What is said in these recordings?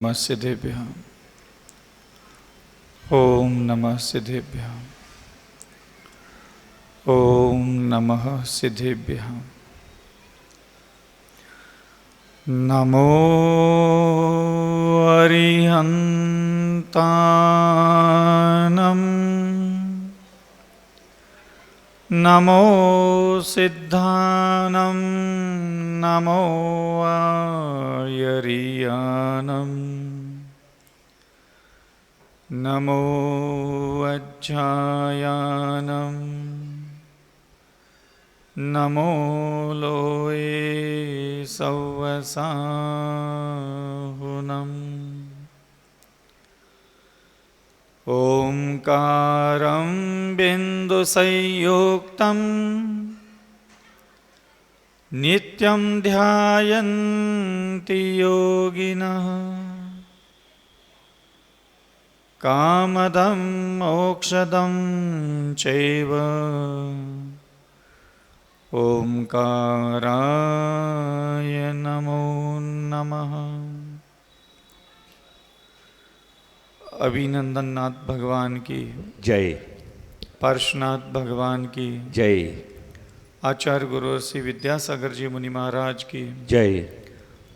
नमः सिद्धेभ्यः। ओम नमः सिद्धेभ्यः। ओम नमः सिद्धेभ्यः। नमो अरिहन्तानं नमो सिद्धानं नमो आर्यानं नमो वज्रायानं नमो लोये सव्वसाहुनम् ओंकारं बिन्दुसंयुक्तं नित्यं ध्यायन्ति योगिनः कामदं मोक्षदं चैव ओंकाराय नमो नमः। अभिनंदननाथ भगवान की जय। पार्श्वनाथ भगवान की जय। आचार्य गुरु श्री विद्यासागर जी मुनि महाराज की जय।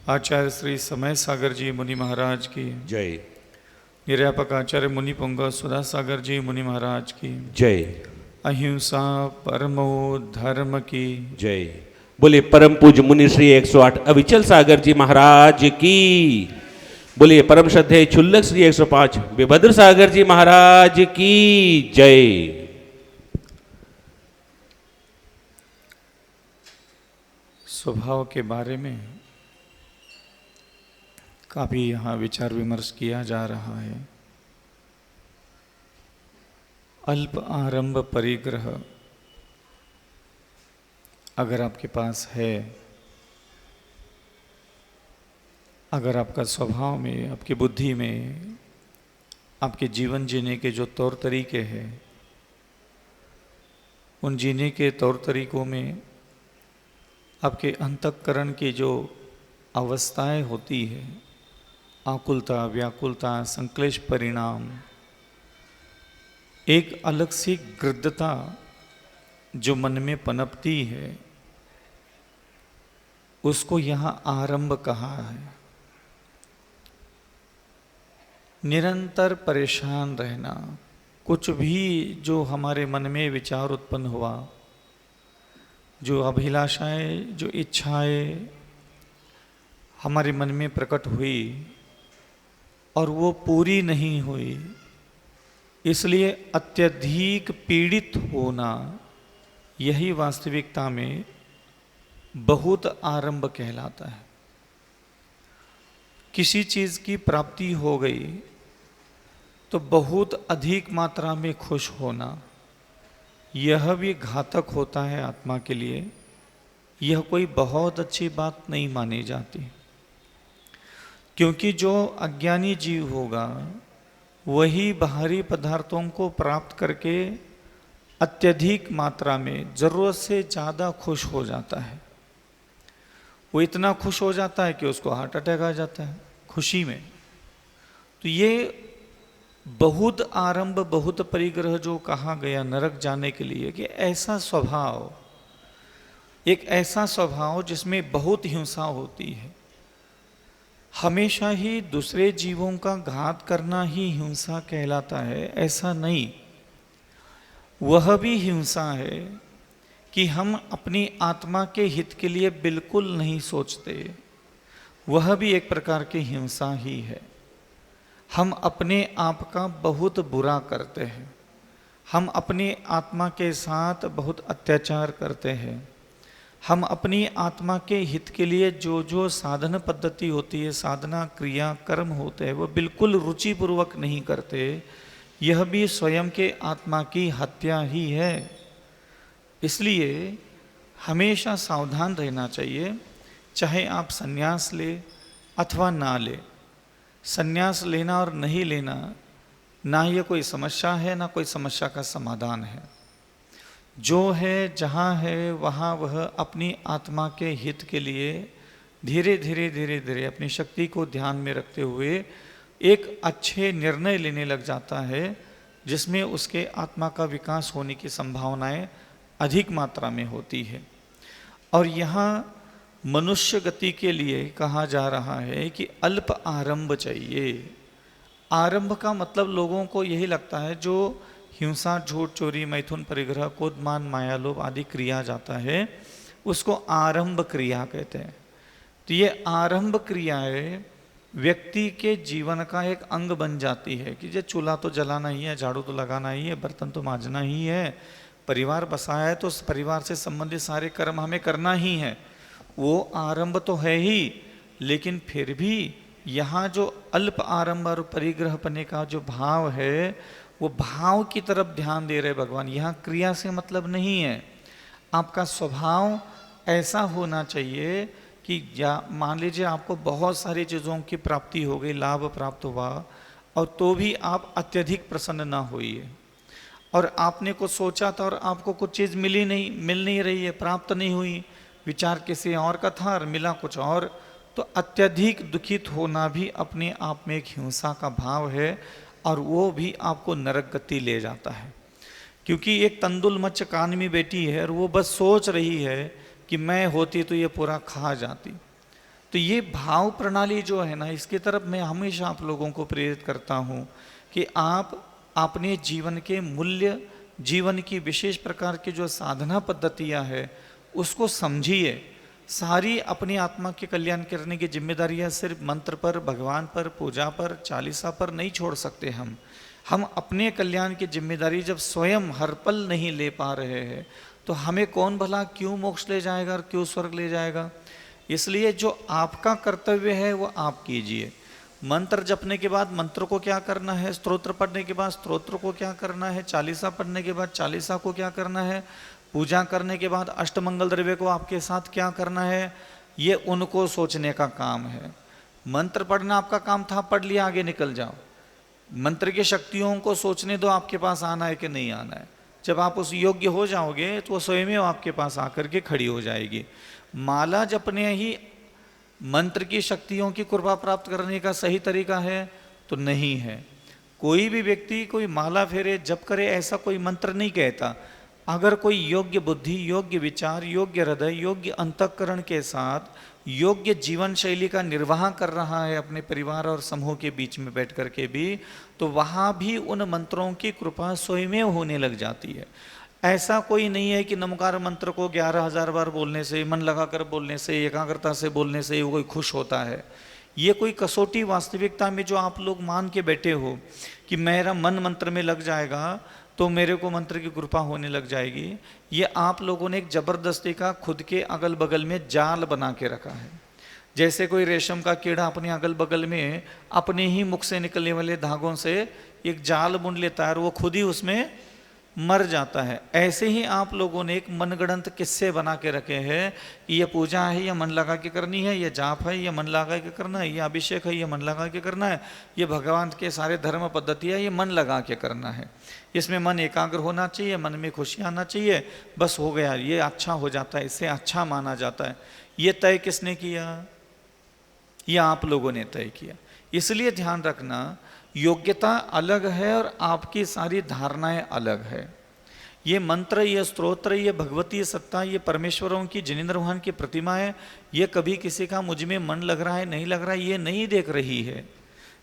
आचार्य श्री समय सागर जी मुनि महाराज की जय। निर्यापक आचार्य मुनि पुंग सुधा सागर जी मुनि महाराज की जय। अहिंसा परमो धर्म की जय। बोले परम पूज्य मुनि श्री 108 अविचल सागर जी महाराज की। बोलिए परम श्रद्धेय क्षुल्लक श्री 105 विभद्र सागर जी महाराज की जय। स्वभाव के बारे में काफी यहाँ विचार विमर्श किया जा रहा है। अल्प आरंभ परिग्रह अगर आपके पास है, अगर आपका स्वभाव में, आपकी बुद्धि में, आपके जीवन जीने के जो तौर तरीके हैं, उन जीने के तौर तरीकों में आपके अंतःकरण की जो अवस्थाएं होती है, आकुलता, व्याकुलता, संक्लेश परिणाम, एक अलग सी गृद्धता जो मन में पनपती है, उसको यहाँ आरंभ कहा है। निरंतर परेशान रहना, कुछ भी जो हमारे मन में विचार उत्पन्न हुआ, जो अभिलाषाएं, जो इच्छाएं हमारे मन में प्रकट हुई और वो पूरी नहीं हुई, इसलिए अत्यधिक पीड़ित होना, यही वास्तविकता में बहुत आरंभ कहलाता है। किसी चीज़ की प्राप्ति हो गई तो बहुत अधिक मात्रा में खुश होना, यह भी घातक होता है आत्मा के लिए। यह कोई बहुत अच्छी बात नहीं मानी जाती, क्योंकि जो अज्ञानी जीव होगा वही बाहरी पदार्थों को प्राप्त करके अत्यधिक मात्रा में, ज़रूरत से ज़्यादा खुश हो जाता है। वो इतना खुश हो जाता है कि उसको हार्ट अटैक आ जाता है खुशी में। तो ये बहुत आरंभ, बहुत परिग्रह जो कहा गया नरक जाने के लिए, कि ऐसा स्वभाव, एक ऐसा स्वभाव जिसमें बहुत हिंसा होती है, हमेशा ही दूसरे जीवों का घात करना ही हिंसा कहलाता है, ऐसा नहीं। वह भी हिंसा है कि हम अपनी आत्मा के हित के लिए बिल्कुल नहीं सोचते, वह भी एक प्रकार की हिंसा ही है। हम अपने आप का बहुत बुरा करते हैं, हम अपनी आत्मा के साथ बहुत अत्याचार करते हैं, हम अपनी आत्मा के हित के लिए जो जो साधन पद्धति होती है, साधना क्रिया कर्म होते हैं, वो बिल्कुल रुचिपूर्वक नहीं करते। यह भी स्वयं के आत्मा की हत्या ही है। इसलिए हमेशा सावधान रहना चाहिए, चाहे आप संन्यास ले अथवा ना ले। संन्यास लेना और नहीं लेना, ना ये कोई समस्या है, ना कोई समस्या का समाधान है। जो है, जहाँ है, वहाँ वह अपनी आत्मा के हित के लिए धीरे धीरे धीरे धीरे अपनी शक्ति को ध्यान में रखते हुए एक अच्छे निर्णय लेने लग जाता है, जिसमें उसके आत्मा का विकास होने की संभावनाएं अधिक मात्रा में होती है। और यहाँ मनुष्य गति के लिए कहा जा रहा है कि अल्प आरंभ चाहिए। आरंभ का मतलब लोगों को यही लगता है, जो हिंसा, झूठ, चोरी, मैथुन, परिग्रह, क्रोध, मान, माया, लोभ आदि क्रिया जाता है, उसको आरंभ क्रिया कहते हैं। तो ये आरंभ क्रियाएं व्यक्ति के जीवन का एक अंग बन जाती है कि ये चूल्हा तो जलाना ही है, झाड़ू तो लगाना ही है, बर्तन तो मांजना ही है, परिवार बसाया है तो उस परिवार से संबंधित सारे कर्म हमें करना ही है। वो आरंभ तो है ही, लेकिन फिर भी यहाँ जो अल्प आरंभ और परिग्रह पने का जो भाव है, वो भाव की तरफ ध्यान दे रहे भगवान। यहाँ क्रिया से मतलब नहीं है। आपका स्वभाव ऐसा होना चाहिए कि मान लीजिए आपको बहुत सारी चीज़ों की प्राप्ति हो गई, लाभ प्राप्त हुआ, और तो भी आप अत्यधिक प्रसन्न ना होइए, और आपने कुछ सोचा था और आपको कुछ चीज़ मिल नहीं रही है, प्राप्त नहीं हुई, विचार किसी और का था और मिला कुछ और, तो अत्यधिक दुखित होना भी अपने आप में एक हिंसा का भाव है, और वो भी आपको नरक गति ले जाता है। क्योंकि एक तंदुल मच्छ कान में बैठी है और वो बस सोच रही है कि मैं होती तो ये पूरा खा जाती। तो ये भाव प्रणाली जो है ना, इसकी तरफ मैं हमेशा आप लोगों को प्रेरित करता हूँ कि आप अपने जीवन के मूल्य, जीवन की विशेष प्रकार की जो साधना पद्धतियाँ है उसको समझिए। सारी अपनी आत्मा के कल्याण करने की जिम्मेदारियाँ सिर्फ मंत्र पर, भगवान पर, पूजा पर, चालीसा पर नहीं छोड़ सकते हम अपने कल्याण की जिम्मेदारी जब स्वयं हर पल नहीं ले पा रहे हैं, तो हमें कौन भला क्यों मोक्ष ले जाएगा और क्यों स्वर्ग ले जाएगा। इसलिए जो आपका कर्तव्य है वो आप कीजिए। मंत्र जपने के बाद मंत्र को क्या करना है, स्तोत्र पढ़ने के बाद स्तोत्र को क्या करना है, चालीसा पढ़ने के बाद चालीसा को क्या करना है, पूजा करने के बाद अष्टमंगल द्रव्य को आपके साथ क्या करना है, ये उनको सोचने का काम है। मंत्र पढ़ना आपका काम था, पढ़ लिया, आगे निकल जाओ। मंत्र की शक्तियों को सोचने दो आपके पास आना है कि नहीं आना है। जब आप उस योग्य हो जाओगे तो वो स्वयं ही आपके पास आकर के खड़ी हो जाएगी। माला जपने ही मंत्र की शक्तियों की कृपा प्राप्त करने का सही तरीका है तो नहीं है। कोई भी व्यक्ति कोई माला फेरे, जप करे, ऐसा कोई मंत्र नहीं कहता। अगर कोई योग्य बुद्धि, योग्य विचार, योग्य हृदय, योग्य अंतःकरण के साथ योग्य जीवन शैली का निर्वाह कर रहा है अपने परिवार और समूह के बीच में बैठ कर के भी, तो वहाँ भी उन मंत्रों की कृपा स्वयं होने लग जाती है। ऐसा कोई नहीं है कि नमकार मंत्र को 11,000 बार बोलने से, मन लगाकर बोलने से, एकाग्रता से बोलने से वो कोई खुश होता है। ये कोई कसौटी वास्तविकता में जो आप लोग मान के बैठे हो कि मेरा मन मंत्र में लग जाएगा तो मेरे को मंत्र की कृपा होने लग जाएगी, ये आप लोगों ने एक जबरदस्ती का खुद के अगल बगल में जाल बना के रखा है। जैसे कोई रेशम का कीड़ा अपने अगल बगल में अपने ही मुख से निकलने वाले धागों से एक जाल बुन लेता है और वो खुद ही उसमें मर जाता है। ऐसे ही आप लोगों ने एक मनगढ़ंत किस्से बना के रखे हैं कि ये पूजा है, ये मन लगा के करनी है, ये जाप है, ये मन लगा के करना है, ये अभिषेक है, ये मन लगा के करना है, ये भगवान के सारे धर्म पद्धति है, ये मन लगा के करना है, इसमें मन एकाग्र होना चाहिए, मन में खुशी आना चाहिए, बस हो गया, ये अच्छा हो जाता है, इससे अच्छा माना जाता है। ये तय किसने किया? ये आप लोगों ने तय किया। इसलिए ध्यान रखना, योग्यता अलग है और आपकी सारी धारणाएं अलग है। ये मंत्र, ये स्तोत्र, ये भगवती सत्ता, ये परमेश्वरों की जिनेंद्र भगवान की प्रतिमा है, ये कभी किसी का मुझ में मन लग रहा है नहीं लग रहा है ये नहीं देख रही है।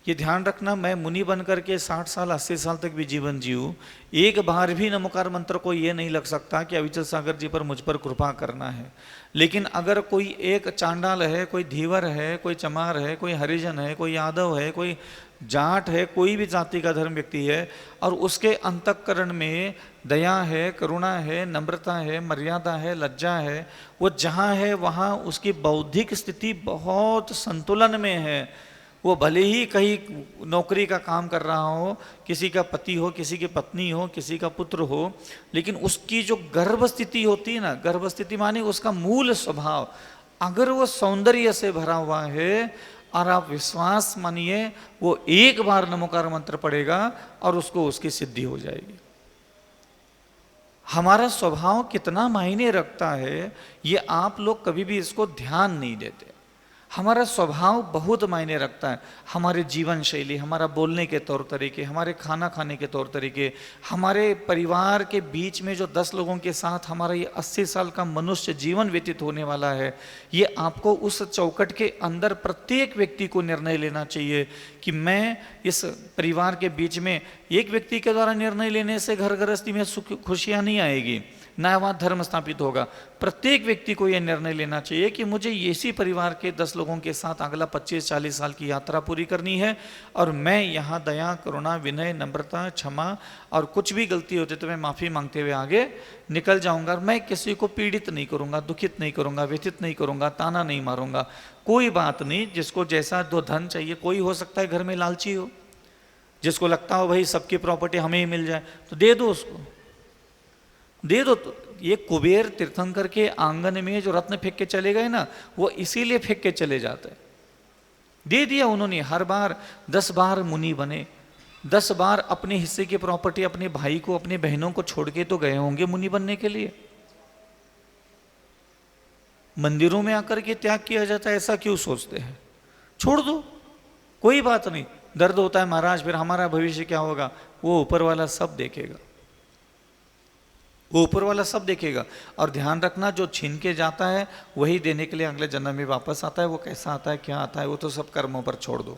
ये ध्यान रखना, मैं मुनि बन करके 60 साल 80 साल तक भी जीवन जीऊँ, एक बार भी नमोकार मंत्र को ये नहीं लग सकता कि अविचल सागर जी पर मुझ पर कृपा करना है। लेकिन अगर कोई एक चांडाल है, कोई धीवर है, कोई चमार है, कोई हरिजन है, कोई यादव है, कोई जाट है, कोई भी जाति का धर्म व्यक्ति है, और उसके अंतःकरण में दया है, करुणा है, नम्रता है, मर्यादा है, लज्जा है, वो जहाँ है वहाँ उसकी बौद्धिक स्थिति बहुत संतुलन में है। वो भले ही कहीं नौकरी का काम कर रहा हो, किसी का पति हो, किसी की पत्नी हो, किसी का पुत्र हो, लेकिन उसकी जो गर्भ स्थिति होती है ना, गर्भ स्थिति माने उसका मूल स्वभाव, अगर वो सौंदर्य से भरा हुआ है, और आप विश्वास मानिए वो एक बार नमोकार मंत्र पढ़ेगा और उसको उसकी सिद्धि हो जाएगी। हमारा स्वभाव कितना मायने रखता है ये आप लोग कभी भी इसको ध्यान नहीं देते। हमारा स्वभाव बहुत मायने रखता है। हमारे जीवन शैली, हमारा बोलने के तौर तरीके, हमारे खाना खाने के तौर तरीके, हमारे परिवार के बीच में जो 10 लोगों के साथ हमारा ये 80 साल का मनुष्य जीवन व्यतीत होने वाला है, ये आपको उस चौकट के अंदर प्रत्येक व्यक्ति को निर्णय लेना चाहिए कि मैं इस परिवार के बीच में, एक व्यक्ति के द्वारा निर्णय लेने से घर गृहस्थी में सुख खुशियाँ नहीं आएगी, ना वहाँ धर्म स्थापित होगा। प्रत्येक व्यक्ति को यह निर्णय लेना चाहिए कि मुझे इसी परिवार के 10 लोगों के साथ अगला 25-40 साल की यात्रा पूरी करनी है, और मैं यहाँ दया, करुणा, विनय, नम्रता, क्षमा और कुछ भी गलती होती तो मैं माफ़ी मांगते हुए आगे निकल जाऊँगा। मैं किसी को पीड़ित नहीं करूँगा, दुखित नहीं करूँगा, व्यथित नहीं करूँगा, ताना नहीं मारूँगा। कोई बात नहीं, जिसको जैसा दो धन चाहिए, कोई हो सकता है घर में लालची हो, जिसको लगता हो भाई सबकी प्रॉपर्टी हमें ही मिल जाए, तो दे दो, उसको दे दो। तो ये कुबेर तीर्थंकर के आंगन में जो रत्न फेंक के चले गए ना, वो इसीलिए फेंक के चले जाते। दे दिया उन्होंने। हर बार 10 बार मुनि बने, 10 बार अपने हिस्से की प्रॉपर्टी अपने भाई को, अपने बहनों को छोड़ के तो गए होंगे मुनि बनने के लिए। मंदिरों में आकर के त्याग किया जाता है, ऐसा क्यों सोचते हैं? छोड़ दो, कोई बात नहीं। दर्द होता है महाराज, फिर हमारा भविष्य क्या होगा? वो ऊपर वाला सब देखेगा, वो ऊपर वाला सब देखेगा। और ध्यान रखना, जो छीन के जाता है वही देने के लिए अगले जन्म में वापस आता है। वो कैसा आता है, क्या आता है, वो तो सब कर्मों पर छोड़ दो।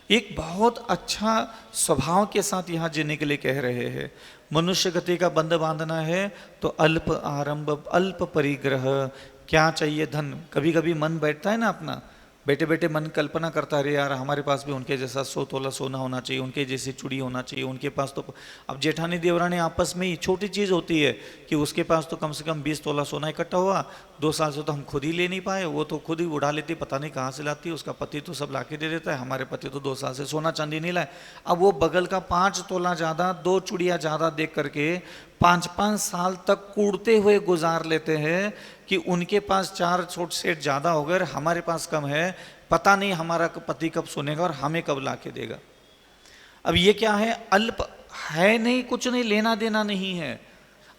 एक बहुत अच्छा स्वभाव के साथ यहाँ जीने के लिए कह रहे हैं। मनुष्य गति का बंध बांधना है तो अल्प आरंभ, अल्प परिग्रह। क्या चाहिए? धन। कभी कभी मन बैठता है ना अपना, बैठे बैठे मन कल्पना करता है, अरे यार हमारे पास भी उनके जैसा 100 तोला सोना होना चाहिए, उनके जैसी चूड़ी होना चाहिए, उनके पास तो। अब जेठानी देवरानी आपस में ही छोटी चीज़ होती है कि उसके पास तो कम से कम 20 तोला सोना इकट्ठा हुआ, 2 साल से तो हम खुद ही ले नहीं पाए, वो तो खुद ही उड़ा लेती, पता नहीं कहाँ से लाती है, उसका पति तो सब ला के दे देता है, हमारे पति तो 2 साल से सोना चांदी नहीं लाए। अब वो बगल का 5 तोला ज़्यादा, 2 चूड़ियाँ ज़्यादा देख करके 5-5 साल तक कूड़ते हुए गुजार लेते हैं कि उनके पास 4 छोट सेट ज़्यादा हो गए, हमारे पास कम है, पता नहीं हमारा पति कब सुनेगा और हमें कब ला के देगा। अब ये क्या है? अल्प है, नहीं, कुछ नहीं, लेना देना नहीं है।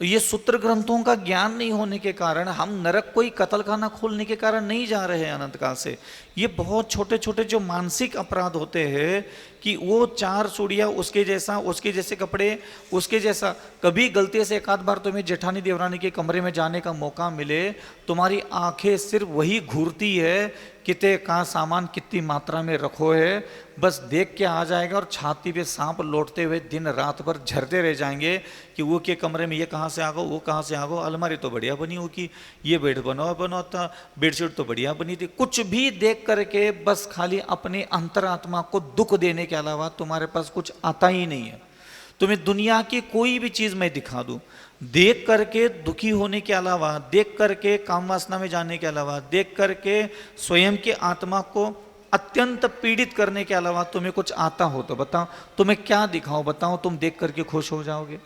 ये सूत्र ग्रंथों का ज्ञान नहीं होने के कारण हम नरक कोई कत्ल खाना खोलने के कारण नहीं जा रहे हैं अनंत काल से। ये बहुत छोटे छोटे जो मानसिक अपराध होते हैं कि वो 4 चूड़ियाँ उसके जैसा, उसके जैसे कपड़े, उसके जैसा। कभी गलती से एक आध बार तुम्हें जेठानी देवरानी के कमरे में जाने का मौका मिले, तुम्हारी आंखें सिर्फ वही घूरती है कितने का सामान कितनी मात्रा में रखो है, बस देख के आ जाएगा और छाती पे सांप लौटते हुए दिन रात भर झरते रह जाएंगे कि वो के कमरे में ये कहाँ से आ गो, वो कहाँ से आ गो, अलमारी तो बढ़िया बनी हो की, ये बेड बना था, बेडशीट तो बढ़िया बनी थी। कुछ भी देख करके बस खाली अपने अंतरात्मा को दुख देने के अलावा तुम्हारे पास कुछ आता ही नहीं है। तुम्हें दुनिया की कोई भी चीज़ मैं दिखा दूँ, देख करके दुखी होने के अलावा, देख करके काम वासना में जाने के अलावा, देख करके स्वयं के आत्मा को अत्यंत पीड़ित करने के अलावा तुम्हें कुछ आता हो तो बताओ, तुम्हें क्या दिखाओ? बताओ, तुम देख करके खुश हो जाओगे?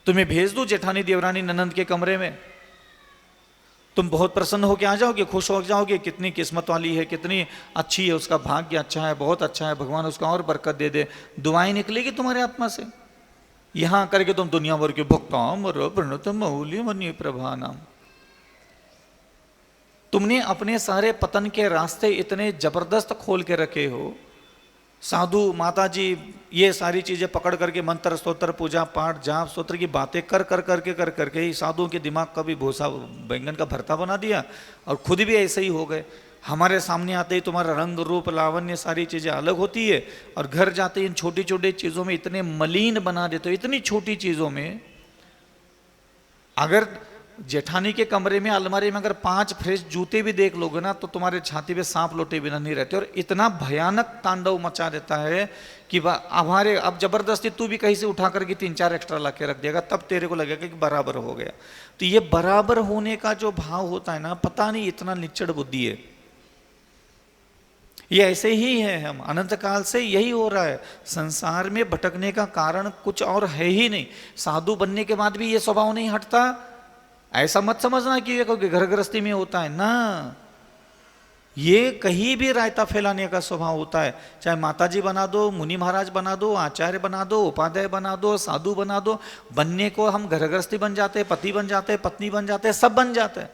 तुम्हें भेज दूं जेठानी देवरानी ननंद के कमरे में, तुम बहुत प्रसन्न होकर आ जाओगे, खुश हो जाओगे, कितनी किस्मत वाली है, कितनी अच्छी है, उसका भाग्य अच्छा है, बहुत अच्छा है, भगवान उसका और बरकत दे दे। दुआएं निकलेगी तुम्हारे आत्मा से। यहां करके तुम दुनिया भर के भक्ताम प्रणत मौल्य मनी प्रभा नाम। तुमने अपने सारे पतन के रास्ते इतने जबरदस्त खोल के रखे हो। साधु माता जी ये सारी चीजें पकड़ करके मंत्र स्तोत्र पूजा पाठ जाप स्तोत्र की बातें कर करके ही साधुओं के दिमाग का भी भूसा बैंगन का भरता बना दिया और खुद भी ऐसे ही हो गए। हमारे सामने आते ही तुम्हारा रंग रूप लावण्य सारी चीजें अलग होती है और घर जाते ही इन छोटी छोटी चीजों में इतने मलिन बना देते हो। इतनी छोटी चीजों में अगर जेठानी के कमरे में अलमारी में अगर 5 फ्रेश जूते भी देख लोगे ना तो तुम्हारे छाती पे सांप लोटे बिना नहीं रहते। और इतना भयानक तांडव मचा देता है कि हमारे अब जबरदस्ती तू भी कहीं से उठा करके 3-4 एक्स्ट्रा ला के रख देगा, तब तेरे को लगेगा कि बराबर हो गया। तो ये बराबर होने का जो भाव होता है ना, पता नहीं इतना निच्चड़ बुद्धि है। ये ऐसे ही है, हम अनंत काल से यही हो रहा है। संसार में भटकने का कारण कुछ और है ही नहीं। साधु बनने के बाद भी ये स्वभाव नहीं हटता। ऐसा मत समझना कि ये घर गृहस्थी में होता है ना, ये कहीं भी रायता फैलाने का स्वभाव होता है। चाहे माताजी बना दो, मुनि महाराज बना दो, आचार्य बना दो, उपाध्याय बना दो, साधु बना दो, बनने को हम घर गृहस्थी बन जाते हैं, पति बन जाते हैं, पत्नी बन जाते हैं, सब बन जाते हैं।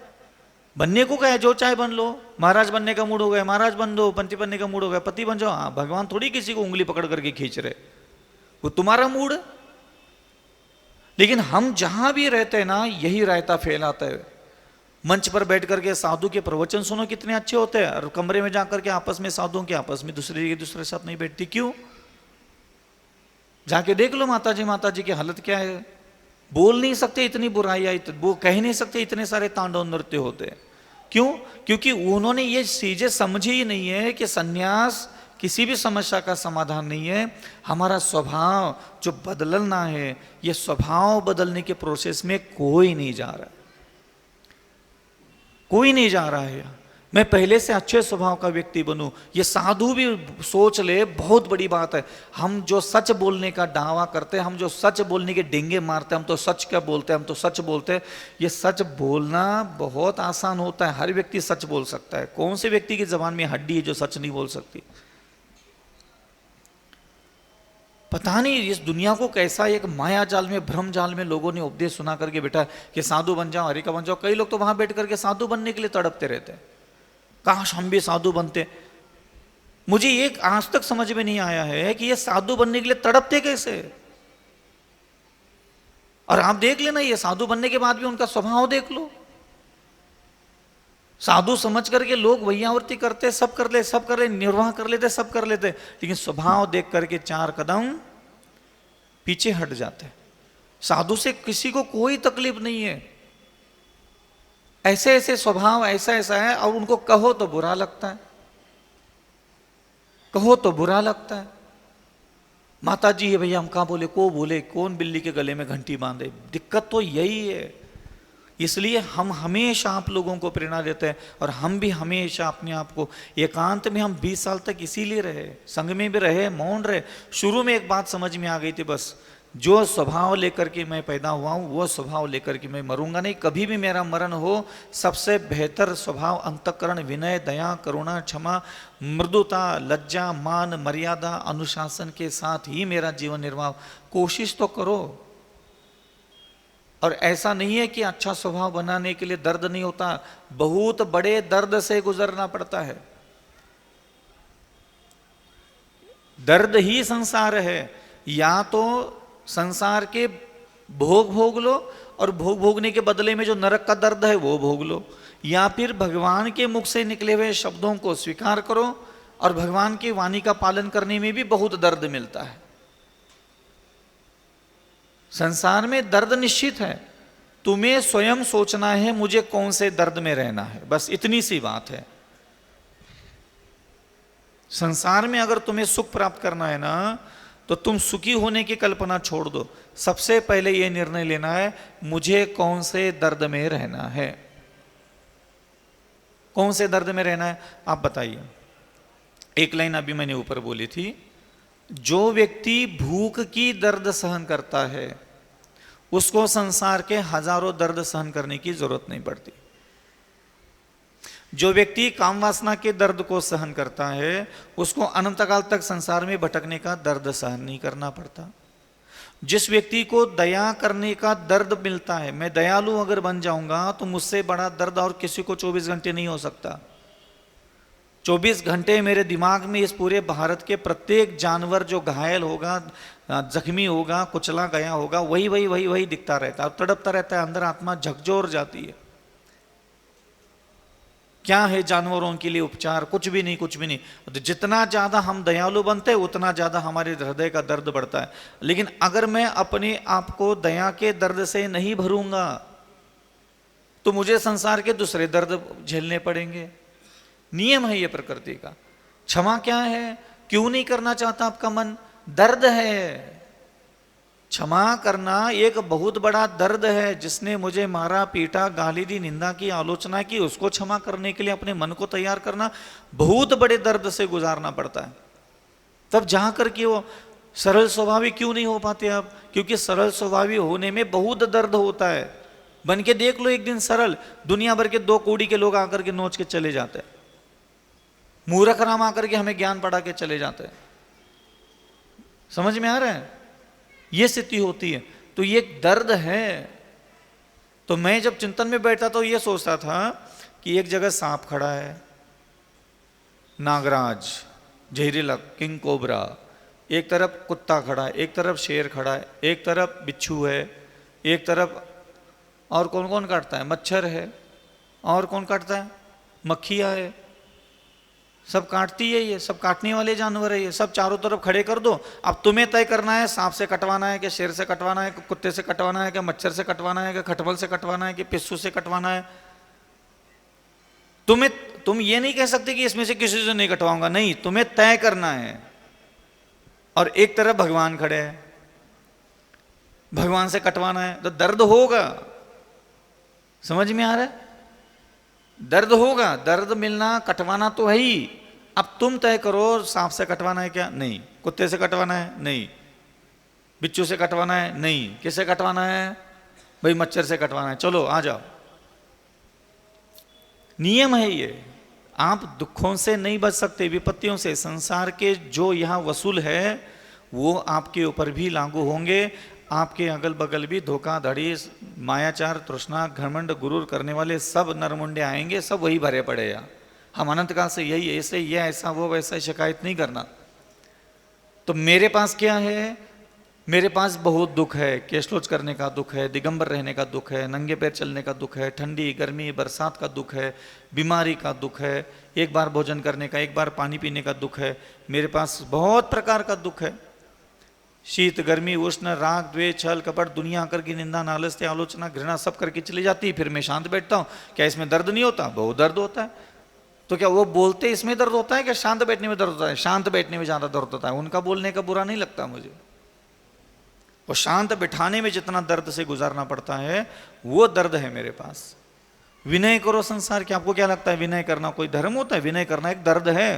बनने को क्या है, जो चाहे बन लो। महाराज बनने का मूड हो गया महाराज बन दो, पति बनने का मूड हो गया पति बन जाओ। हाँ, भगवान थोड़ी किसी को उंगली पकड़ करके खींच रहे, वो तुम्हारा मूड है। लेकिन हम जहां भी रहते हैं ना, यही रायता फैलाता है। मंच पर बैठ करके साधु के प्रवचन सुनो कितने अच्छे होते हैं, और कमरे में जाकर के आपस में साधुओं के आपस में दूसरे साथ नहीं बैठती। क्यों? जाके देख लो माता जी की हालत क्या है। बोल नहीं सकते इतनी बुराइयां, वो कह नहीं सकते इतने सारे तांडव नृत्य होते हैं। क्यों? क्योंकि उन्होंने ये चीजें समझी ही नहीं है कि सन्यास किसी भी समस्या का समाधान नहीं है। हमारा स्वभाव जो बदलना है, ये स्वभाव बदलने के प्रोसेस में कोई नहीं जा रहा, कोई नहीं जा रहा है। मैं पहले से अच्छे स्वभाव का व्यक्ति बनूं, ये साधु भी सोच ले, बहुत बड़ी बात है। हम जो सच बोलने का दावा करते हैं, हम जो सच बोलने के डेंगे मारते हैं, हम तो सच क्या बोलते हैं, हम तो सच बोलते हैं। ये सच बोलना बहुत आसान होता है, हर व्यक्ति सच बोल सकता है। कौन से व्यक्ति की जबान में हड्डी है जो सच नहीं बोल सकती? पता नहीं इस दुनिया को कैसा एक माया जाल में, भ्रम जाल में लोगों ने उपदेश सुना करके बैठा कि साधु बन जाओ, हरि का बन जाओ। कई लोग तो वहां बैठ करके साधु बनने के लिए तड़पते रहते हैं, काश हम भी साधु बनते। मुझे एक आज तक समझ में नहीं आया है कि ये साधु बनने के लिए तड़पते कैसे। और आप देख लेना, ये साधु बनने के बाद भी उनका स्वभाव देख लो। साधु समझ करके लोग वैयावर्ती करते, सब कर ले, सब कर ले, निर्वाह कर लेते, सब कर लेते, लेकिन स्वभाव देख करके 4 कदम पीछे हट जाते। साधु से किसी को कोई तकलीफ नहीं है, ऐसे ऐसे स्वभाव ऐसा ऐसा है, और उनको कहो तो बुरा लगता है, कहो तो बुरा लगता है। माता जी है भैया, हम कहां बोले, को बोले, कौन बिल्ली के गले में घंटी बांधे। दिक्कत तो यही है। इसलिए हम हमेशा आप लोगों को प्रेरणा देते हैं, और हम भी हमेशा अपने आप को एकांत में, हम 20 साल तक इसीलिए रहे, संग में भी रहे, मौन रहे। शुरू में एक बात समझ में आ गई थी, बस जो स्वभाव लेकर के मैं पैदा हुआ हूं, वो स्वभाव लेकर के मैं मरूंगा नहीं। कभी भी मेरा मरण हो, सबसे बेहतर स्वभाव अंतःकरण, विनय, दया, करुणा, क्षमा, मृदुता, लज्जा, मान, मर्यादा, अनुशासन के साथ ही मेरा जीवन निर्वाह। कोशिश तो करो। और ऐसा नहीं है कि अच्छा स्वभाव बनाने के लिए दर्द नहीं होता, बहुत बड़े दर्द से गुजरना पड़ता है। दर्द ही संसार है। या तो संसार के भोग भोग लो, और भोग भोगने के बदले में जो नरक का दर्द है वो भोग लो, या फिर भगवान के मुख से निकले हुए शब्दों को स्वीकार करो, और भगवान की वाणी का पालन करने में भी बहुत दर्द मिलता है। संसार में दर्द निश्चित है, तुम्हें स्वयं सोचना है मुझे कौन से दर्द में रहना है, बस इतनी सी बात है। संसार में अगर तुम्हें सुख प्राप्त करना है ना, तो तुम सुखी होने की कल्पना छोड़ दो। सबसे पहले यह निर्णय लेना है, मुझे कौन से दर्द में रहना है। कौन से दर्द में रहना है आप बताइए। एक लाइन अभी मैंने ऊपर बोली थी, जो व्यक्ति भूख की दर्द सहन करता है, उसको संसार के हजारों दर्द सहन करने की जरूरत नहीं पड़ती। जो व्यक्ति काम वासना के दर्द को सहन करता है, उसको अनंत काल तक संसार में भटकने का दर्द सहन नहीं करना पड़ता। जिस व्यक्ति को दया करने का दर्द मिलता है, मैं दयालु अगर बन जाऊंगा तो मुझसे बड़ा दर्द और किसी को 24 घंटे नहीं हो सकता। 24 घंटे मेरे दिमाग में इस पूरे भारत के प्रत्येक जानवर जो घायल होगा, जख्मी होगा, कुचला गया होगा, वही वही वही वही दिखता रहता है, तड़पता रहता है, अंदर आत्मा झकझोर जाती है। क्या है जानवरों के लिए उपचार? कुछ भी नहीं, कुछ भी नहीं। तो जितना ज्यादा हम दयालु बनते हैं, उतना ज्यादा हमारे हृदय का दर्द बढ़ता है। लेकिन अगर मैं अपने आप को दया के दर्द से नहीं भरूंगा, तो मुझे संसार के दूसरे दर्द झेलने पड़ेंगे। नियम है ये प्रकृति का। क्षमा क्या है? क्यों नहीं करना चाहता आपका मन? दर्द है। क्षमा करना एक बहुत बड़ा दर्द है। जिसने मुझे मारा, पीटा, गाली दी, निंदा की, आलोचना की, उसको क्षमा करने के लिए अपने मन को तैयार करना बहुत बड़े दर्द से गुजारना पड़ता है। तब जहां कर कि वो सरल स्वभावी क्यों नहीं हो पाते आप? क्योंकि सरल स्वभावी होने में बहुत दर्द होता है। बन के देख लो एक दिन सरल, दुनिया भर के 2 कौड़ी के लोग आकर के नोच के चले जाते हैं। मूर्ख राम आकर के हमें ज्ञान पढ़ा के चले जाते हैं। समझ में आ रहा है? ये स्थिति होती है। तो ये दर्द है। तो मैं जब चिंतन में बैठा तो ये सोचता था कि एक जगह सांप खड़ा है, नागराज, जहरीला किंग कोबरा, एक तरफ कुत्ता खड़ा है, एक तरफ शेर खड़ा है, एक तरफ बिच्छू है, एक तरफ और कौन कौन काटता है, मच्छर है, और कौन काटता है, मक्खियाँ है, सब काटती है, ये सब काटने वाले जानवर है, ये सब चारों तरफ खड़े कर दो। अब तुम्हें तय करना है सांप से कटवाना है कि शेर से कटवाना है कि कुत्ते से कटवाना है कि मच्छर से कटवाना है कि खटमल से कटवाना है कि पिस्सू से कटवाना है। तुम ये नहीं कह सकते कि इसमें से किसी से नहीं कटवाऊंगा, नहीं, तुम्हें तय करना है। और एक तरफ भगवान खड़े हैं, भगवान से कटवाना है तो दर्द होगा, समझ में आ रहा है, दर्द होगा, दर्द मिलना, कटवाना तो है ही। अब तुम तय करो सांप से कटवाना है क्या, नहीं, कुत्ते से कटवाना है, नहीं, बिच्छू से कटवाना है, नहीं, किससे कटवाना है भाई, मच्छर से कटवाना है, चलो आ जाओ। नियम है ये, आप दुखों से नहीं बच सकते, विपत्तियों से। संसार के जो यहां वसूल है वो आपके ऊपर भी लागू होंगे, आपके अगल बगल भी धोखाधड़ी, मायाचार, तृष्णा, घमंड, गुरूर करने वाले सब नरमुंडे आएंगे, सब वही भरे पड़े हैं। हम अनंत काल से यही ऐसे, ये ऐसा, वो वैसा, शिकायत नहीं करना। तो मेरे पास क्या है, मेरे पास बहुत दुख है, केशलोच करने का दुख है, दिगंबर रहने का दुख है, नंगे पैर चलने का दुख है, ठंडी गर्मी बरसात का दुख है, बीमारी का दुख है, एक बार भोजन करने का, एक बार पानी पीने का दुख है, मेरे पास बहुत प्रकार का दुख है। शीत गर्मी उष्ण राग द्वेष छल कपट दुनिया आकर की निंदा नालस्ते आलोचना घृणा सब करके चली जाती है, फिर मैं शांत बैठता हूँ। क्या इसमें दर्द नहीं होता, बहुत दर्द होता है। तो क्या वो बोलते इसमें दर्द होता है क्या शांत बैठने में दर्द होता है, शांत बैठने में ज्यादा दर्द होता है। उनका बोलने का बुरा नहीं लगता मुझे, और शांत बिठाने में जितना दर्द से गुजारना पड़ता है वो दर्द है मेरे पास। विनय करो संसार के, आपको क्या लगता है विनय करना कोई धर्म होता है? विनय करना एक दर्द है।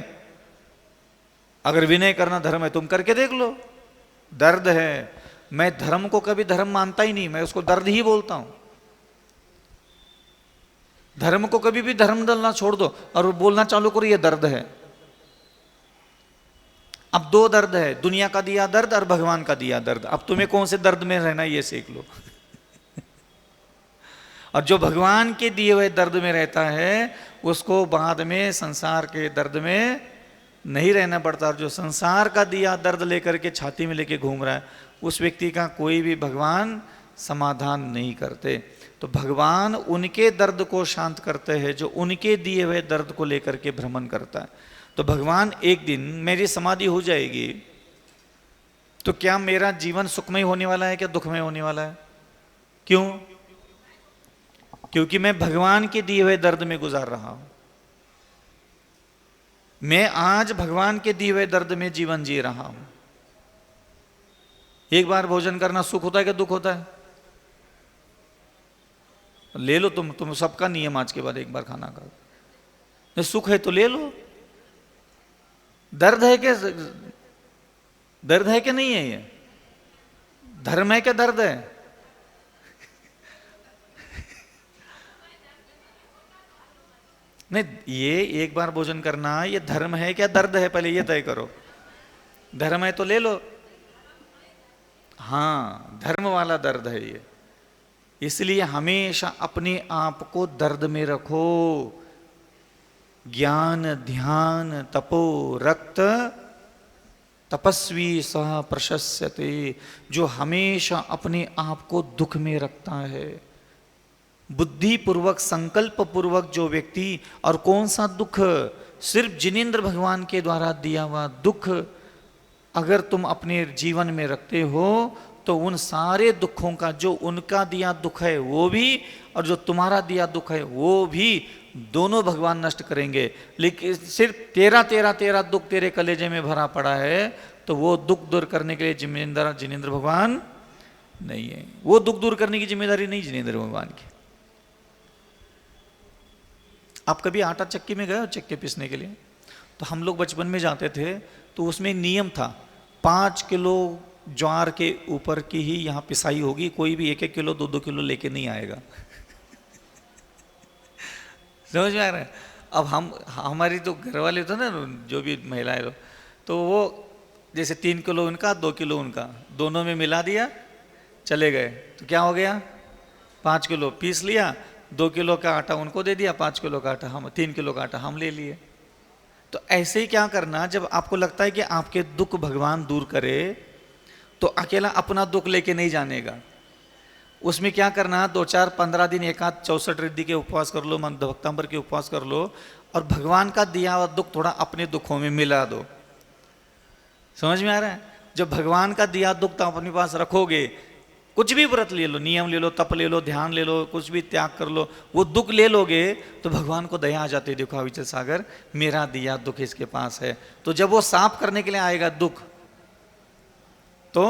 अगर विनय करना धर्म है तुम करके देख लो, दर्द है। मैं धर्म को कभी धर्म मानता ही नहीं, मैं उसको दर्द ही बोलता हूं। धर्म को कभी भी धर्म डालना छोड़ दो और बोलना चालू करो ये दर्द है। अब दो दर्द है, दुनिया का दिया दर्द और भगवान का दिया दर्द। अब तुम्हें कौन से दर्द में रहना ये सीख लो। और जो भगवान के दिए हुए दर्द में रहता है उसको बाद में संसार के दर्द में नहीं रहना पड़ता। और जो संसार का दिया दर्द लेकर के छाती में लेके घूम रहा है उस व्यक्ति का कोई भी भगवान समाधान नहीं करते। तो भगवान उनके दर्द को शांत करते हैं जो उनके दिए हुए दर्द को लेकर के भ्रमण करता है। तो भगवान एक दिन मेरी समाधि हो जाएगी तो क्या मेरा जीवन सुखमय होने वाला है क्या दुखमय होने वाला है? क्यों? क्योंकि मैं भगवान के दिए हुए दर्द में गुजार रहा हूं। मैं आज भगवान के दिए हुए दर्द में जीवन जी रहा हूं। एक बार भोजन करना सुख होता है कि दुख होता है? ले लो तुम सबका नियम आज के बाद एक बार खाना का। सुख है तो ले लो। दर्द है क्या? दर्द है क्या नहीं है? ये धर्म है क्या दर्द है? नहीं, ये एक बार भोजन करना ये धर्म है क्या दर्द है पहले ये तय करो। धर्म है तो ले लो। हाँ, धर्म वाला दर्द है ये। इसलिए हमेशा अपने आप को दर्द में रखो। ज्ञान ध्यान तपो रक्त तपस्वी सह प्रशस्यते। जो हमेशा अपने आप को दुख में रखता है, बुद्धि पूर्वक संकल्प पूर्वक जो व्यक्ति, और कौन सा दुख? सिर्फ जिनेंद्र भगवान के द्वारा दिया हुआ दुख अगर तुम अपने जीवन में रखते हो तो उन सारे दुखों का जो उनका दिया दुख है वो भी और जो तुम्हारा दिया दुख है वो भी, दोनों भगवान नष्ट करेंगे। लेकिन सिर्फ तेरा दुख तेरे कलेजे में भरा पड़ा है तो वो दुख दूर करने के लिए जिनेंद्र भगवान नहीं है। वो दुख दूर करने की जिम्मेदारी नहीं जिनेंद्र भगवान की। आप कभी आटा चक्की में गए हो चक्के पीसने के लिए? तो हम लोग बचपन में जाते थे तो उसमें नियम था 5 किलो ज्वार के ऊपर की ही यहाँ पिसाई होगी, कोई भी 1-1 किलो 2-2 किलो लेके नहीं आएगा। समझ में आ रहा है? अब हमारी तो घर वाले थे ना जो भी महिलाएं लोग, तो वो जैसे 3 किलो उनका 2 किलो उनका दोनों में मिला दिया, चले गए। तो क्या हो गया? 5 किलो पीस लिया, 2 किलो का आटा उनको दे दिया, 5 किलो का आटा हम, 3 किलो का आटा हम ले लिए। तो ऐसे ही क्या करना, जब आपको लगता है कि आपके दुख भगवान दूर करे, तो अकेला अपना दुख लेके नहीं जानेगा। उसमें क्या करना, 2-4-15 दिन एक आध 64 रिद्धि के उपवास कर लो, भक्तांबर के उपवास कर लो, और भगवान का दिया हुआ दुख थोड़ा अपने दुखों में मिला दो। समझ में आ रहा है? जब भगवान का दिया दुख तो अपने पास रखोगे, कुछ भी व्रत ले लो, नियम ले लो, तप ले लो, ध्यान ले लो, कुछ भी त्याग कर लो, वो दुख ले लोगे तो भगवान को दया आ जाती है, देखो अविचल सागर मेरा दिया दुख इसके पास है। तो जब वो साफ करने के लिए आएगा दुख, तो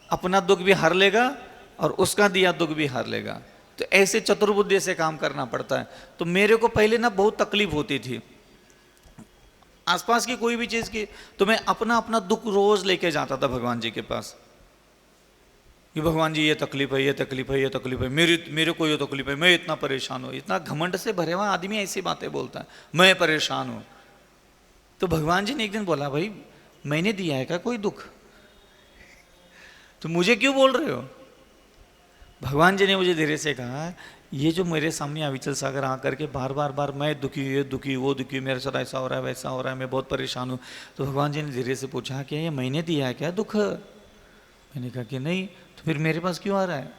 अपना दुख भी हर लेगा और उसका दिया दुख भी हर लेगा। तो ऐसे चतुर्बुद्धि से काम करना पड़ता है। तो मेरे को पहले ना बहुत तकलीफ होती थी आसपास की कोई भी चीज की, तो मैं अपना अपना दुख रोज लेके जाता था भगवान जी के पास कि भगवान जी ये तकलीफ है, ये तकलीफ है, ये तकलीफ है, मेरे को ये तकलीफ है, मैं इतना परेशान हूँ। इतना घमंड से भरे हुआ आदमी ऐसी बातें बोलता है, मैं परेशान हूँ। तो भगवान जी ने एक दिन बोला, भाई मैंने दिया है क्या कोई दुख, तो मुझे क्यों बोल रहे हो? भगवान जी ने मुझे धीरे से कहा, ये जो मेरे सामने अविचल सागर आकर के बार बार मैं दुखी, ये दुखी, वो दुखी, मेरे साथ ऐसा हो रहा है, वैसा हो रहा है, मैं बहुत परेशान हूँ। तो भगवान जी ने धीरे से पूछा कि ये मैंने दिया है क्या दुख? मैंने कहा कि नहीं। तो फिर मेरे पास क्यों आ रहा है?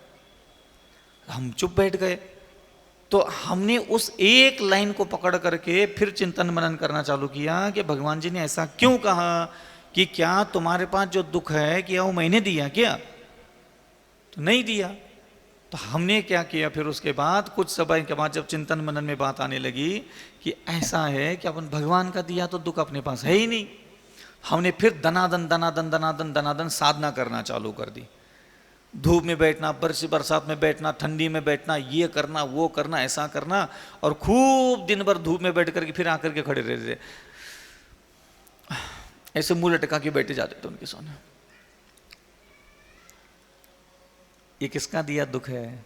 हम चुप बैठ गए। तो हमने उस एक लाइन को पकड़ करके फिर चिंतन मनन करना चालू किया कि भगवान जी ने ऐसा क्यों कहा, कि क्या तुम्हारे पास जो दुख है क्या वो मैंने दिया क्या? तो नहीं दिया। तो हमने क्या किया, फिर उसके बाद कुछ समय के बाद जब चिंतन मनन में बात आने लगी कि ऐसा है कि अपन भगवान का दिया तो दुख अपने पास है ही नहीं, हमने फिर दनादन दनादन दनादन दनादन साधना करना चालू कर दी। धूप में बैठना, बरसात में बैठना, ठंडी में बैठना, ये करना, वो करना, ऐसा करना, और खूब दिन भर धूप में बैठ करके फिर आकर के खड़े रहते, ऐसे मुंह लटका के बैठे जाते थे उनके सामने। ये किसका दिया दुख है?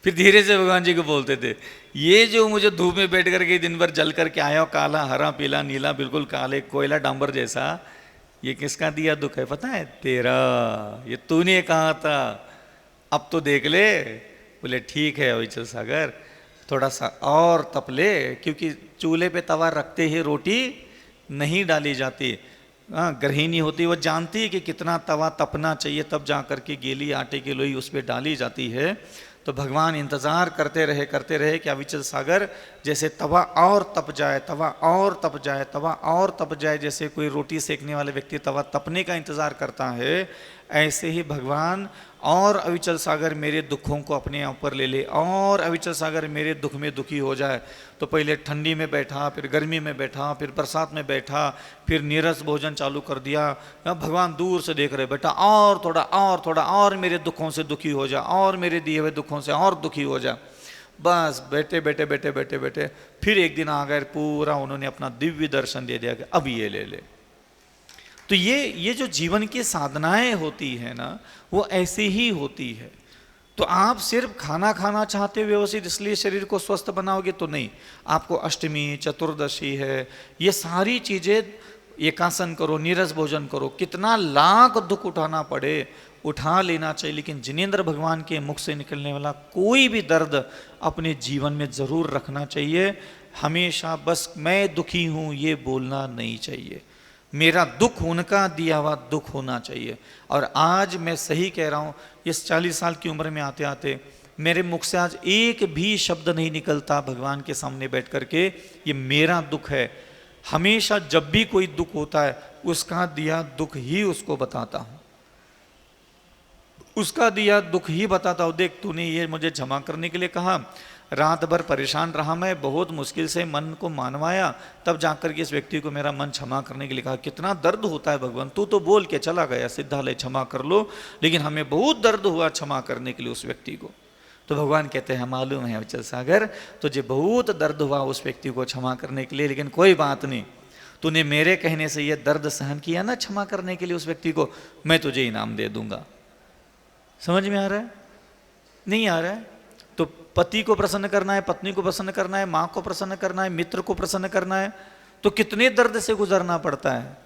फिर धीरे से भगवान जी को बोलते थे, ये जो मुझे धूप में बैठ करके दिन भर जल करके आया हो, काला हरा पीला नीला बिल्कुल काले कोयला डांबर जैसा, ये किसका दिया दुख है पता है? तेरा। ये तूने कहा था, अब तो देख ले। बोले ठीक है अविचल सागर, थोड़ा सा और तप ले, क्योंकि चूल्हे पे तवा रखते ही रोटी नहीं डाली जाती। गृहिणी होती वो जानती है कि कितना तवा तपना चाहिए, तब जा करके गीली आटे की लोई उस पर डाली जाती है। तो भगवान इंतज़ार करते रहे कि अविचल सागर जैसे तवा और तप जाए, तवा और तप जाए, तवा और तप जाए, जैसे कोई रोटी सेकने वाले व्यक्ति तवा तपने का इंतज़ार करता है, ऐसे ही भगवान और अविचल सागर मेरे दुखों को अपने ऊपर ले ले, और अविचल सागर मेरे दुख में दुखी हो जाए। तो पहले ठंडी में बैठा, फिर गर्मी में बैठा, फिर बरसात में बैठा, फिर नीरस भोजन चालू कर दिया। भगवान दूर से देख रहे, बेटा और थोड़ा और मेरे दुखों से दुखी हो जा, और मेरे दिए हुए दुखों से और दुखी हो जा। बस बैठे फिर एक दिन आ गए, पूरा उन्होंने अपना दिव्य दर्शन दे दिया कि अब ये ले ले। तो ये जो जीवन की साधनाएं होती है ना, वो ऐसे ही होती है। तो आप सिर्फ खाना खाना चाहते हो व्यवस्थित, इसलिए शरीर को स्वस्थ बनाओगे तो नहीं। आपको अष्टमी चतुर्दशी है, ये सारी चीजें, एकासन करो, नीरस भोजन करो, कितना लाख दुख उठाना पड़े उठा लेना चाहिए, लेकिन जिनेंद्र भगवान के मुख से निकलने वाला कोई भी दर्द अपने जीवन में जरूर रखना चाहिए। हमेशा बस मैं दुखी हूं ये बोलना नहीं चाहिए, मेरा दुख उनका दिया हुआ दुख होना चाहिए। और आज मैं सही कह रहा हूँ, इस 40 साल की उम्र में आते आते मेरे मुख से आज एक भी शब्द नहीं निकलता भगवान के सामने बैठ करके ये मेरा दुख है। हमेशा जब भी कोई दुख होता है उसका दिया दुख ही उसको बताता हूँ, उसका दिया दुख ही बताता हूँ। देख तूने ये मुझे क्षमा करने के लिए कहा, रात भर परेशान रहा, मैं बहुत मुश्किल से मन को मानवाया, तब जाकर के इस व्यक्ति को मेरा मन क्षमा करने के लिए कहा। कितना दर्द होता है भगवान, तू तो बोल के चला गया सिद्धालय क्षमा कर लो, लेकिन हमें बहुत दर्द हुआ क्षमा करने के लिए उस व्यक्ति को। तो भगवान कहते हैं मालूम है अविचल सागर, तुझे बहुत दर्द हुआ उस व्यक्ति को क्षमा करने के लिए, लेकिन कोई बात नहीं, तूने मेरे कहने से ये दर्द सहन किया ना क्षमा करने के लिए उस व्यक्ति को, मैं तुझे इनाम दे दूंगा। समझ में आ रहा है? नहीं आ रहा है? तो पति को प्रसन्न करना है, पत्नी को प्रसन्न करना है, माँ को प्रसन्न करना है, मित्र को प्रसन्न करना है, तो कितने दर्द से गुजरना पड़ता है।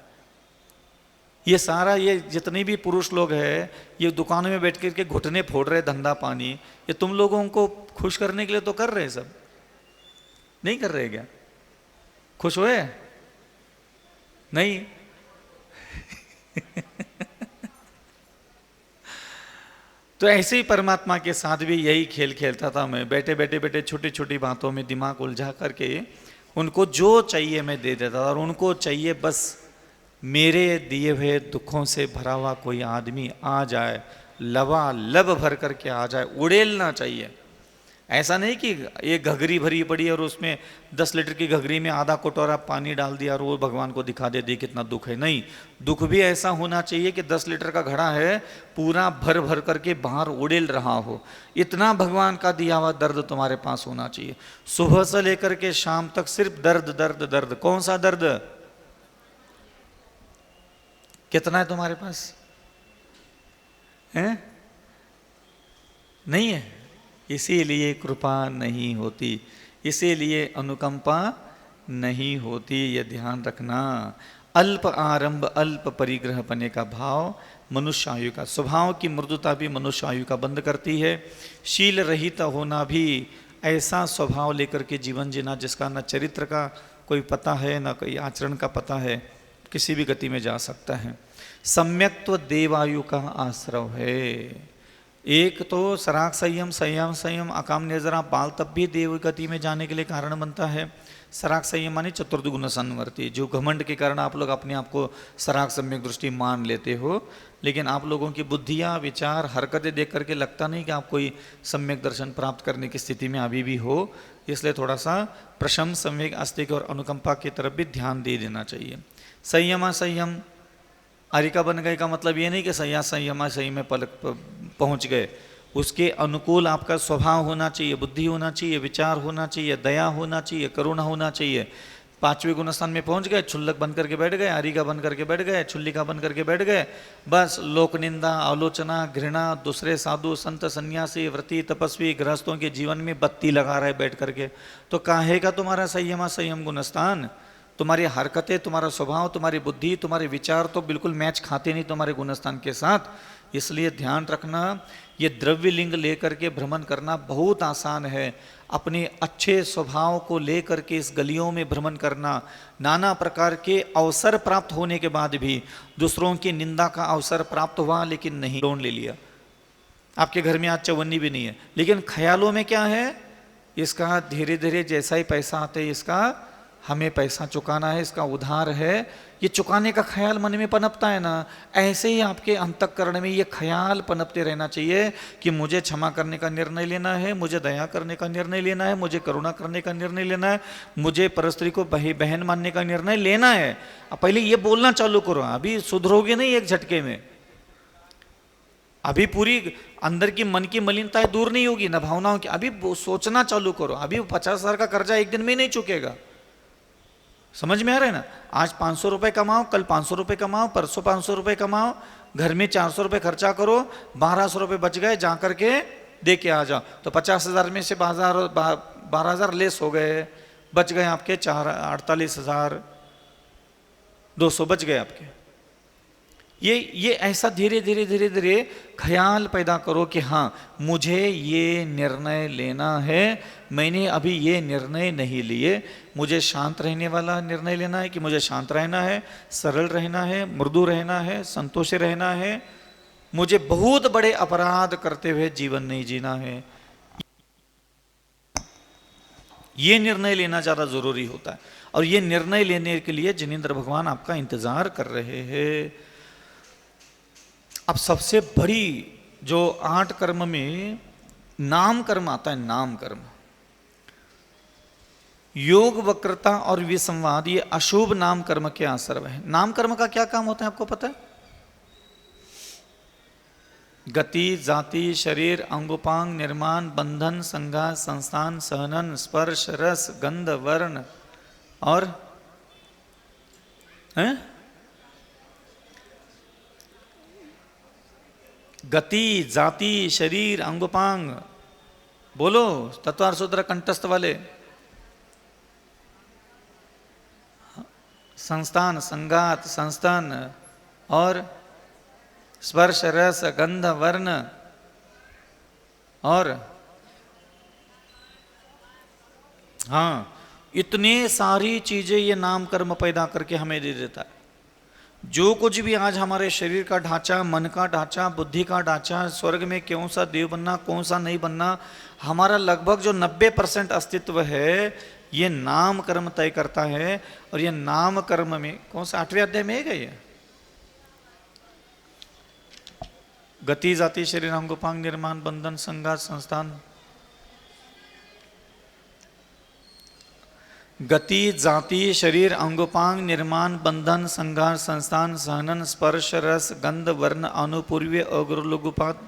ये सारा, ये जितने भी पुरुष लोग हैं, ये दुकानों में बैठ करके घुटने फोड़ रहे धंधा पानी, ये तुम लोगों को खुश करने के लिए तो कर रहे हैं सब, नहीं कर रहे क्या? खुश हुए? नहीं। तो ऐसे ही परमात्मा के साथ भी यही खेल खेलता था मैं, बैठे बैठे बैठे छोटी छोटी बातों में दिमाग उलझा करके उनको जो चाहिए मैं दे देता था, और उनको चाहिए बस मेरे दिए हुए दुखों से भरा हुआ कोई आदमी आ जाए, लबालब भर करके आ जाए, उड़ेलना चाहिए। ऐसा नहीं कि एक घघरी भरी पड़ी और उसमें 10 लीटर की घघरी में आधा कटोरा पानी डाल दिया और वो भगवान को दिखा दे कितना दुख है। नहीं, दुख भी ऐसा होना चाहिए कि 10 लीटर का घड़ा है, पूरा भर भर करके बाहर उड़ेल रहा हो, इतना भगवान का दिया हुआ दर्द तुम्हारे पास होना चाहिए। सुबह से लेकर के शाम तक सिर्फ दर्द दर्द दर्द। कौन सा दर्द? कितना है तुम्हारे पास? है? नहीं है। इसीलिए कृपा नहीं होती, इसीलिए अनुकंपा नहीं होती, ये ध्यान रखना। अल्प आरंभ अल्प परिग्रह पने का भाव मनुष्य आयु का, स्वभाव की मृदुता भी मनुष्य आयु का बंद करती है। शील रहित होना भी, ऐसा स्वभाव लेकर के जीवन जीना जिसका न चरित्र का कोई पता है न कोई आचरण का पता है, किसी भी गति में जा सकता है। सम्यक्त्व देवायु का आश्रव है। एक तो सराग संयम, संयम संयम, अकाम निर्जरा बाल तब भी देव गति में जाने के लिए कारण बनता है। सराग संयम माने चतुर्दुगुण संवर्ती, जो घमंड के कारण आप लोग अपने आप को सराग सम्यक दृष्टि मान लेते हो, लेकिन आप लोगों की बुद्धियाँ, विचार, हरकतें देख करके लगता नहीं कि आप कोई सम्यक दर्शन प्राप्त करने की स्थिति में अभी भी हो। इसलिए थोड़ा सा प्रशम, सम्यक, आस्तिक और अनुकंपा की तरफ भी ध्यान दे देना चाहिए। संयमा संयम, आरिका बन गए का मतलब ये नहीं कि संयमा सही में पहुंच गए, उसके अनुकूल आपका स्वभाव होना चाहिए, बुद्धि होना चाहिए, विचार होना चाहिए, दया होना चाहिए, करुणा होना चाहिए। 5वें गुणस्थान में पहुंच गए, क्षुल्लक बन करके बैठ गए, आरिका बन करके बैठ गए, क्षुल्लिका बन करके बैठ गए, बस लोक निंदा, आलोचना, घृणा, दूसरे साधु संत सन्यासी व्रती तपस्वी गृहस्थों के जीवन में बत्ती लगा रहे बैठ करके, तो काहे का तुम्हारा संयमा संयम गुणस्थान? तुम्हारी हरकतें, तुम्हारा स्वभाव, तुम्हारी बुद्धि, तुम्हारे विचार तो बिल्कुल मैच खाते नहीं तुम्हारे गुणस्थान के साथ। इसलिए ध्यान रखना, ये द्रव्य लिंग लेकर के भ्रमण करना बहुत आसान है। अपने अच्छे स्वभाव को लेकर के इस गलियों में भ्रमण करना, नाना प्रकार के अवसर प्राप्त होने के बाद भी, दूसरों की निंदा का अवसर प्राप्त हुआ लेकिन नहीं, लोन ले लिया, आपके घर में आज चवन्नी भी नहीं है, लेकिन ख्यालों में क्या है, इसका धीरे धीरे जैसा ही पैसा आता है, इसका हमें पैसा चुकाना है, इसका उधार है, ये चुकाने का ख्याल मन में पनपता है ना। ऐसे ही आपके अंतःकरण में ये ख्याल पनपते रहना चाहिए कि मुझे क्षमा करने का निर्णय लेना है, मुझे दया करने का निर्णय लेना है, मुझे करुणा करने का निर्णय लेना है, मुझे परस्त्री को बहन मानने का निर्णय लेना है। अब पहले ये बोलना चालू करो, अभी सुधरोगे नहीं एक झटके में, अभी पूरी अंदर की मन की मलिनताएं दूर नहीं होगी ना, भावनाओं की, अभी सोचना चालू करो। अभी 50,000 का कर्जा एक दिन में नहीं चुकेगा, समझ में आ रहा है ना। आज 500 रुपये कमाओ, कल 500 रुपये कमाओ, परसों 500 रुपये कमाओ, घर में 400 रुपये खर्चा करो, 1200 रुपये बच गए, जा करके दे के आ जाओ, तो 50,000 में से 12,000 लेस हो गए, बच गए आपके 48,200 बच गए आपके। ये ऐसा धीरे धीरे धीरे धीरे ख्याल पैदा करो कि हाँ मुझे ये निर्णय लेना है, मैंने अभी ये निर्णय नहीं लिए, मुझे शांत रहने वाला निर्णय लेना है कि मुझे शांत रहना है, सरल रहना है, मृदु रहना है, संतोषी रहना है, मुझे बहुत बड़े अपराध करते हुए जीवन नहीं जीना है। ये निर्णय लेना ज़्यादा जरूरी होता है, और ये निर्णय लेने के लिए जिनेंद्र भगवान आपका इंतजार कर रहे हैं। अब सबसे बड़ी जो 8 कर्म में नाम कर्म आता है, नाम कर्म, योग वक्रता और विसंवाद, ये अशुभ नाम कर्म के आश्रव है। नाम कर्म का क्या काम होता है आपको पता है? गति, जाति, शरीर, अंगोपांग, निर्माण, बंधन, संघात, संस्थान, सहनन, स्पर्श, रस, गंध, वर्ण और गति, जाति, शरीर, अंगोपांग, बोलो तत्वार सूत्र कंठस्थ वाले, संस्थान, संगात, संस्थान और स्पर्श रस गंध वर्ण और हाँ, इतने सारी चीजें ये नाम कर्म पैदा करके हमें दे देता है। जो कुछ भी आज हमारे शरीर का ढांचा, मन का ढांचा, बुद्धि का ढांचा, स्वर्ग में कौन सा देव बनना, कौन सा नहीं बनना, हमारा लगभग जो 90% अस्तित्व है ये नाम कर्म तय करता है। और ये नाम कर्म में कौन सा 8वें अध्याय में है क्या ये? गति जाति शरीर अंगोपांग निर्माण बंधन संघात संस्थान। गति जाति शरीर अंगोपांग निर्माण बंधन संघात संस्थान सहनन स्पर्श रस गंध वर्ण अनुपूर्वीय अगुरु लघुपात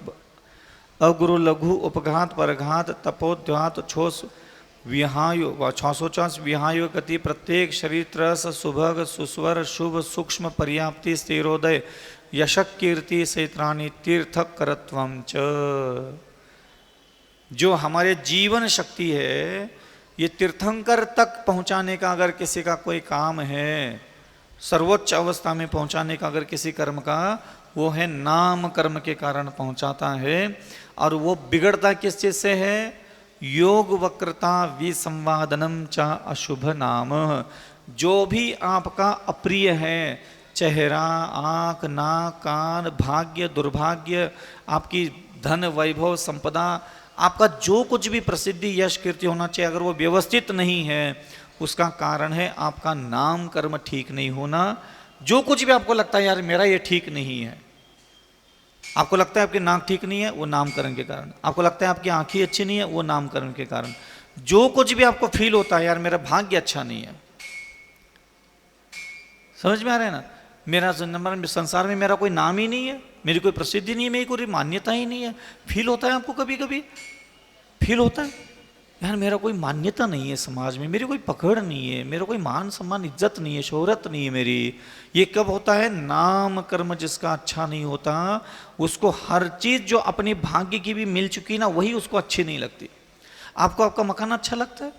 अगुरु लघु उपघात परघात तपोध्यात छोस विहायो व 650 विहायो गति प्रत्येक शरीर त्रस सुभग सुस्वर शुभ सूक्ष्म पर्याप्ति स्थिरोदय यशक कीर्ति सेत्राणी तीर्थक करत्वम च। जो हमारे जीवन शक्ति है, ये तीर्थंकर तक पहुंचाने का अगर किसी का कोई काम है, सर्वोच्च अवस्था में पहुंचाने का अगर किसी कर्म का, वो है नाम कर्म के कारण पहुंचाता है। और वो बिगड़ता किस चीज से है? योग वक्रता विसंवादनम च अशुभ नाम। जो भी आपका अप्रिय है, चेहरा, आंख, नाक, कान, भाग्य, दुर्भाग्य, आपकी धन वैभव संपदा, आपका जो कुछ भी प्रसिद्धि यश कीर्ति होना चाहिए, अगर वो व्यवस्थित नहीं है, उसका कारण है आपका नाम कर्म ठीक नहीं होना। जो कुछ भी आपको लगता है यार मेरा ये ठीक नहीं है, आपको लगता है आपकी नाक ठीक नहीं है, वो नामकरण के कारण। आपको लगता है आपकी आंखें अच्छी नहीं है, वो नामकरण के कारण। जो कुछ भी आपको फील होता है यार मेरा भाग्य अच्छा नहीं है, समझ में आ रहा है ना, मेरा संसार में मेरा कोई नाम ही नहीं है, मेरी कोई प्रसिद्धि नहीं है, मेरी कोई मान्यता ही नहीं है, फील होता है आपको, कभी कभी फील होता है यार मेरा कोई मान्यता नहीं है समाज में, मेरी कोई पकड़ नहीं है, मेरा कोई मान सम्मान इज्जत नहीं है, शोहरत नहीं है मेरी। ये कब होता है? नाम कर्म जिसका अच्छा नहीं होता, उसको हर चीज जो अपने भाग्य की भी मिल चुकी ना, वही उसको अच्छी नहीं लगती। आपको आपका मकान अच्छा लगता है,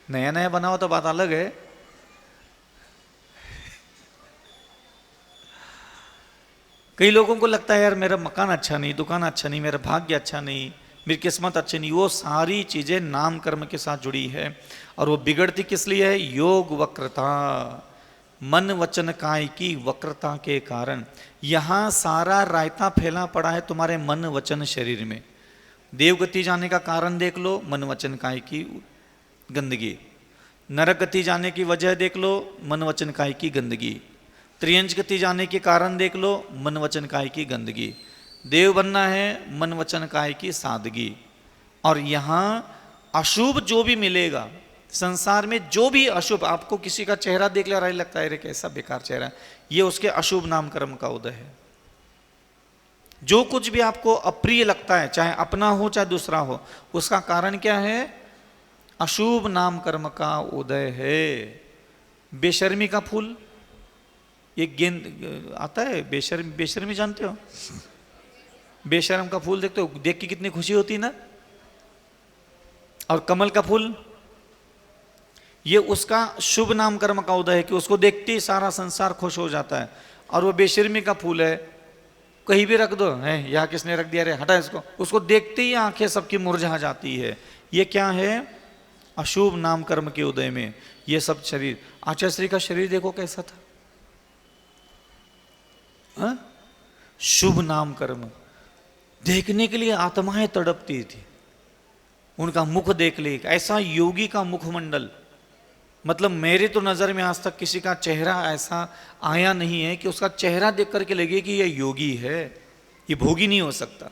नया नया बना हो तो बात अलग है, कई लोगों को लगता है यार मेरा मकान अच्छा नहीं, दुकान अच्छा नहीं, मेरा भाग्य अच्छा नहीं, मेरी किस्मत अच्छी नहीं। वो सारी चीजें नाम कर्म के साथ जुड़ी है। और वो बिगड़ती किस लिए है? योग वक्रता, मन वचन काय की वक्रता के कारण। यहां सारा रायता फैला पड़ा है तुम्हारे मन वचन शरीर में। देवगति जाने का कारण देख लो, मन वचन काय की गंदगी। नरक गति जाने की वजह देख लो, मन वचन काय की गंदगी। त्रियंश गति जाने के कारण देख लो, मन वचन काय की गंदगी। देव बनना है, मन वचन काय की सादगी। और यहाँ अशुभ जो भी मिलेगा संसार में, जो भी अशुभ, आपको किसी का चेहरा देख ले रहा लगता है रे कैसा बेकार चेहरा, ये उसके अशुभ नाम कर्म का उदय है। जो कुछ भी आपको अप्रिय लगता है, चाहे अपना हो चाहे दूसरा हो, उसका कारण क्या है? अशुभ नाम कर्म का उदय है। बेशर्मी का फूल, ये गेंद आता है, बेशर्मी जानते हो? बेशर्म का फूल देखते हो, देख के कितनी खुशी होती है ना। और कमल का फूल, ये उसका शुभ नाम कर्म का उदय है कि उसको देखते ही सारा संसार खुश हो जाता है। और वो बेशर्मी का फूल है, कहीं भी रख दो, है यहाँ किसने रख दिया रे, हटा इसको, उसको देखते ही आंखें सबकी मुरझा जाती है। ये क्या है? अशुभ नाम कर्म के उदय में ये सब शरीर। आचार्य श्री का शरीर देखो कैसा था, हा? शुभ नाम कर्म देखने के लिए आत्माएं तड़पती थी, उनका मुख देख ले, ऐसा योगी का मुखमंडल, मतलब मेरे तो नजर में आज तक किसी का चेहरा ऐसा आया नहीं है कि उसका चेहरा देख करके लगे कि ये योगी है, ये भोगी नहीं हो सकता।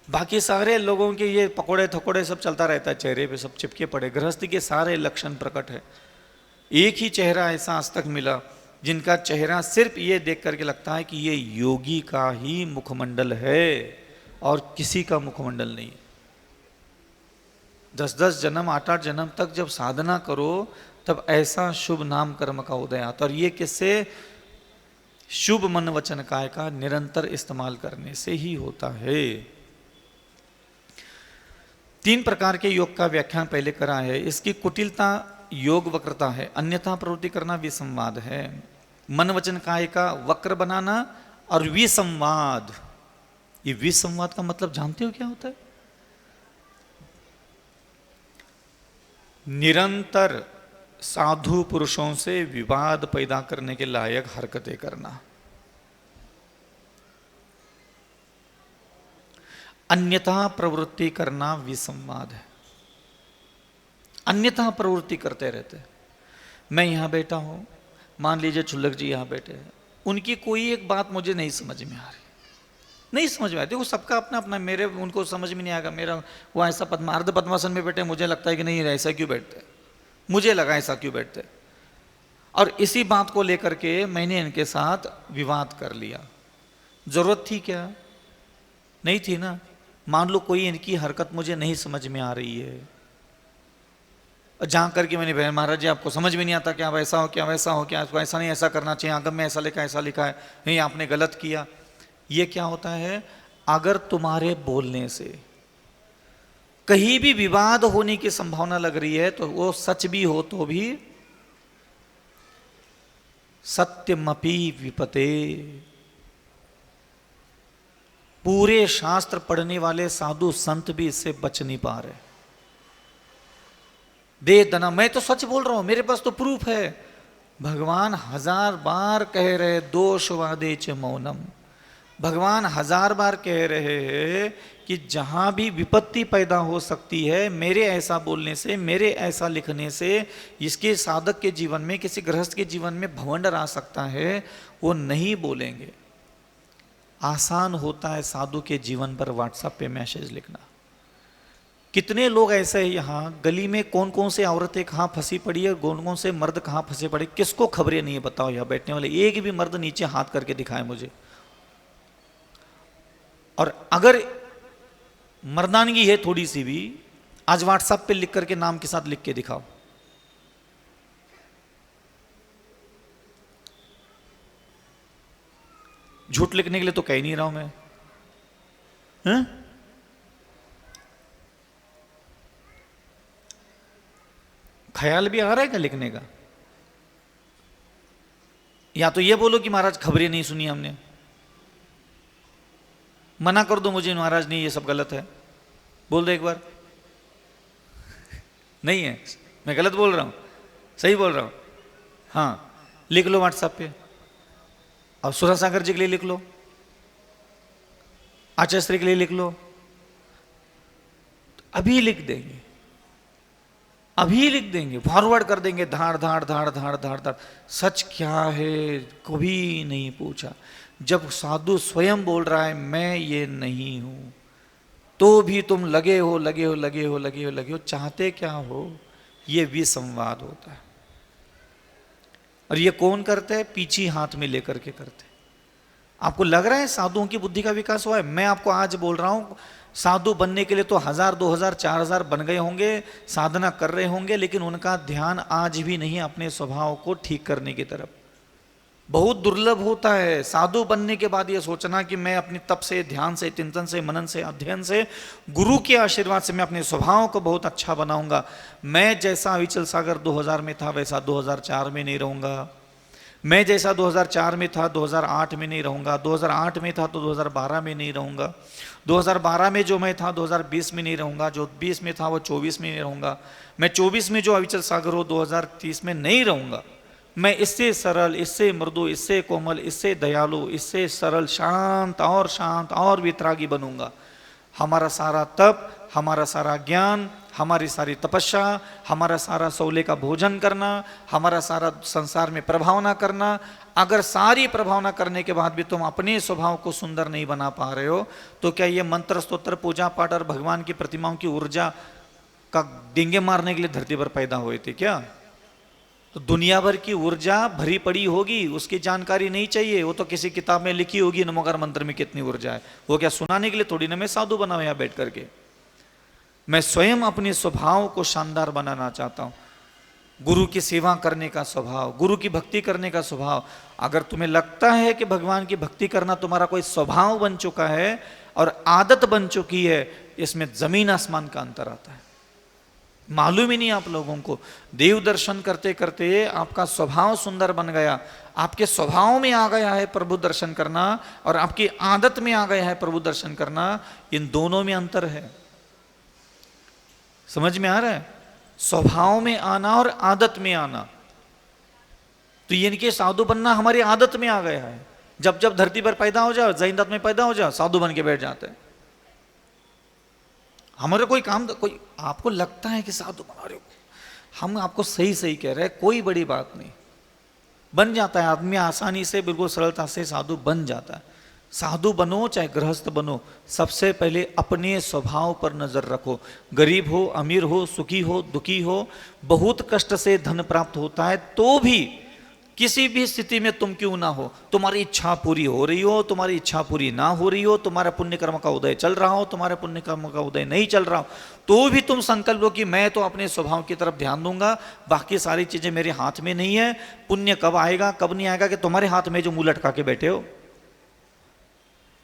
बाकी सारे लोगों के ये पकोड़े थकोड़े सब चलता रहता है, चेहरे पे सब चिपके पड़े, गृहस्थी के सारे लक्षण प्रकट है। एक ही चेहरा ऐसा आज तक मिला जिनका चेहरा सिर्फ ये देख करके लगता है कि ये योगी का ही मुखमंडल है और किसी का मुखमंडल नहीं। 10-10 जन्म 8-8 जन्म तक जब साधना करो तब ऐसा शुभ नाम कर्म का उदय आता। और ये किससे? शुभ मन वचन काय का निरंतर इस्तेमाल करने से ही होता है। 3 प्रकार के योग का व्याख्यान पहले करा है। इसकी कुटिलता योग वक्रता है, अन्यथा प्रवृत्ति करना विसंवाद है। मन वचन काय का वक्र बनाना और विसंवाद, ये विसंवाद का मतलब जानते हो क्या होता है? निरंतर साधु पुरुषों से विवाद पैदा करने के लायक हरकतें करना। अन्यथा प्रवृत्ति करना विसंवाद है। अन्यथा प्रवृत्ति करते रहते हैं। मैं यहां बैठा हूं, मान लीजिए छुल्लक जी यहां बैठे हैं, उनकी कोई एक बात मुझे नहीं समझ में आ रही, नहीं समझ में आती। देखो सबका अपना अपना, मेरे उनको समझ में नहीं आएगा। मेरा वो ऐसा अर्ध पद्मासन में बैठे, मुझे लगता है कि नहीं ऐसा क्यों बैठते, मुझे लगा ऐसा क्यों बैठते, और इसी बात को लेकर के मैंने इनके साथ विवाद कर लिया। जरूरत थी क्या? नहीं थी ना। मान लो कोई इनकी हरकत मुझे नहीं समझ में आ रही है, जहां करके मैंने महाराज जी आपको समझ में नहीं आता, क्या वैसा हो क्या वैसा हो, क्या इसको ऐसा नहीं ऐसा करना चाहिए, आगम में ऐसा लिखा है, नहीं आपने गलत किया। ये क्या होता है? अगर तुम्हारे बोलने से कहीं भी विवाद होने की संभावना लग रही है तो वो सच भी हो तो भी सत्यमपि विपते। पूरे शास्त्र पढ़ने वाले साधु संत भी इससे बच नहीं पा रहे। दे दना, मैं तो सच बोल रहा हूं, मेरे पास तो प्रूफ है। भगवान 1000 बार कह रहे दोषवादे च मौनम। भगवान 1000 बार कह रहे हैं कि जहां भी विपत्ति पैदा हो सकती है मेरे ऐसा बोलने से, मेरे ऐसा लिखने से, इसके साधक के जीवन में, किसी गृहस्थ के जीवन में भवंडर आ सकता है, वो नहीं बोलेंगे। आसान होता है साधु के जीवन पर व्हाट्सएप पे मैसेज लिखना। कितने लोग ऐसे हैं यहाँ गली में, कौन कौन से औरतें कहाँ फंसी पड़ी है, कौन कौन से मर्द कहाँ फंसे पड़े, किसको खबरें नहीं है बताओ? यहाँ बैठने वाले एक भी मर्द नीचे हाथ करके दिखाए मुझे। और अगर मर्दानगी है थोड़ी सी भी, आज व्हाट्सएप पे लिख करके नाम के साथ लिख के दिखाओ। झूठ लिखने के लिए तो कह ही नहीं रहा हूं मैं, हैं? ख्याल भी आ रहा है क्या लिखने का? या तो ये बोलो कि महाराज खबरें नहीं सुनी हमने, मना कर दो मुझे महाराज नहीं ये सब गलत है, बोल दो एक बार। नहीं है, मैं गलत बोल रहा हूं, सही बोल रहा हूं। हाँ लिख लो व्हाट्सएप पे, अब सुरासागर जी के लिए लिख लो, आचार्य के लिए लिख लो, अभी लिख देंगे, अभी लिख देंगे, फॉरवर्ड कर देंगे, धाड़ धाड़ धाड़ धाड़ धाड़ धाड़। सच क्या है कभी नहीं पूछा। जब साधु स्वयं बोल रहा है मैं ये नहीं हूं, तो भी तुम लगे हो लगे हो लगे हो लगे हो लगे हो, चाहते क्या हो? ये विसंवाद होता है। और ये कौन करते हैं? पीछे हाथ में लेकर के करते। आपको लग रहा है साधुओं की बुद्धि का विकास हुआ है? मैं आपको आज बोल रहा हूं, साधु बनने के लिए तो 1000 2000 4000 बन गए होंगे, साधना कर रहे होंगे, लेकिन उनका ध्यान आज भी नहीं अपने स्वभाव को ठीक करने की तरफ। बहुत दुर्लभ होता है साधु बनने के बाद ये सोचना कि मैं अपनी तप से, ध्यान से, चिंतन से, मनन से, अध्ययन से, गुरु के आशीर्वाद से मैं अपने स्वभाव को बहुत अच्छा बनाऊंगा। मैं जैसा अविचल सागर 2000 में था वैसा 2004 में नहीं रहूंगा। मैं जैसा 2004 में था 2008 में नहीं रहूंगा। 2008 में था तो 2012 में नहीं रहूंगा। 2012 में जो मैं था 2020 में नहीं रहूंगा। जो 20 में था वो 24 में नहीं रहूंगा। मैं 24 में जो अविचल सागर हो 2030 में नहीं रहूंगा। मैं इससे सरल, इससे मृदु, इससे कोमल, इससे दयालु, इससे सरल, शांत और वितरागी बनूंगा। हमारा सारा तप, हमारा सारा ज्ञान, हमारी सारी तपस्या, हमारा सारा सौले का भोजन करना, हमारा सारा संसार में प्रभावना करना, अगर सारी प्रभावना करने के बाद भी तुम अपने स्वभाव को सुंदर नहीं बना पा रहे हो, तो क्या ये मंत्र, स्तोत्र, पूजा पाठ और भगवान की प्रतिमाओं की ऊर्जा का डिंगे मारने के लिए धरती पर पैदा हुए थे क्या? तो दुनिया भर की ऊर्जा भरी पड़ी होगी, उसकी जानकारी नहीं चाहिए। वो तो किसी किताब में लिखी होगी नमोकार मंत्र में कितनी ऊर्जा है। वो क्या सुनाने के लिए थोड़ी ना मैं साधु बना हुआ यहाँ बैठ करके। मैं स्वयं अपने स्वभाव को शानदार बनाना चाहता हूं। गुरु की सेवा करने का स्वभाव, गुरु की भक्ति करने का स्वभाव। अगर तुम्हें लगता है कि भगवान की भक्ति करना तुम्हारा कोई स्वभाव बन चुका है और आदत बन चुकी है, इसमें जमीन आसमान का अंतर आता है। मालूम ही नहीं आप लोगों को। देव दर्शन करते करते आपका स्वभाव सुंदर बन गया, आपके स्वभाव में आ गया है प्रभु दर्शन करना, और आपकी आदत में आ गया है प्रभु दर्शन करना। इन दोनों में अंतर है, समझ में आ रहा है? स्वभाव में आना और आदत में आना। तो ये इनके साधु बनना हमारी आदत में आ गया है। जब जब धरती पर पैदा हो जाओ, जैन में पैदा हो जाओ, साधु बन के बैठ जाते हैं। हमारे कोई काम, कोई आपको लगता है कि साधु बना रहे हो, हम आपको सही सही कह रहे हैं, कोई बड़ी बात नहीं, बन जाता है आदमी आसानी से, बिल्कुल सरलता से साधु बन जाता है। साधु बनो चाहे गृहस्थ बनो, सबसे पहले अपने स्वभाव पर नजर रखो। गरीब हो, अमीर हो, सुखी हो, दुखी हो, बहुत कष्ट से धन प्राप्त होता है, तो भी किसी भी स्थिति में तुम क्यों ना हो, तुम्हारी इच्छा पूरी हो रही हो, तुम्हारी इच्छा पूरी ना हो रही हो, तुम्हारा पुण्य कर्म का उदय चल रहा हो, तुम्हारे पुण्य कर्म का उदय नहीं चल रहा हो, तो भी तुम संकल्प लो कि मैं तो अपने स्वभाव की तरफ ध्यान दूंगा, बाकी सारी चीजें मेरे हाथ में नहीं है। पुण्य कब आएगा कब नहीं आएगा कि तुम्हारे हाथ में जो मुंह लटका के बैठे हो।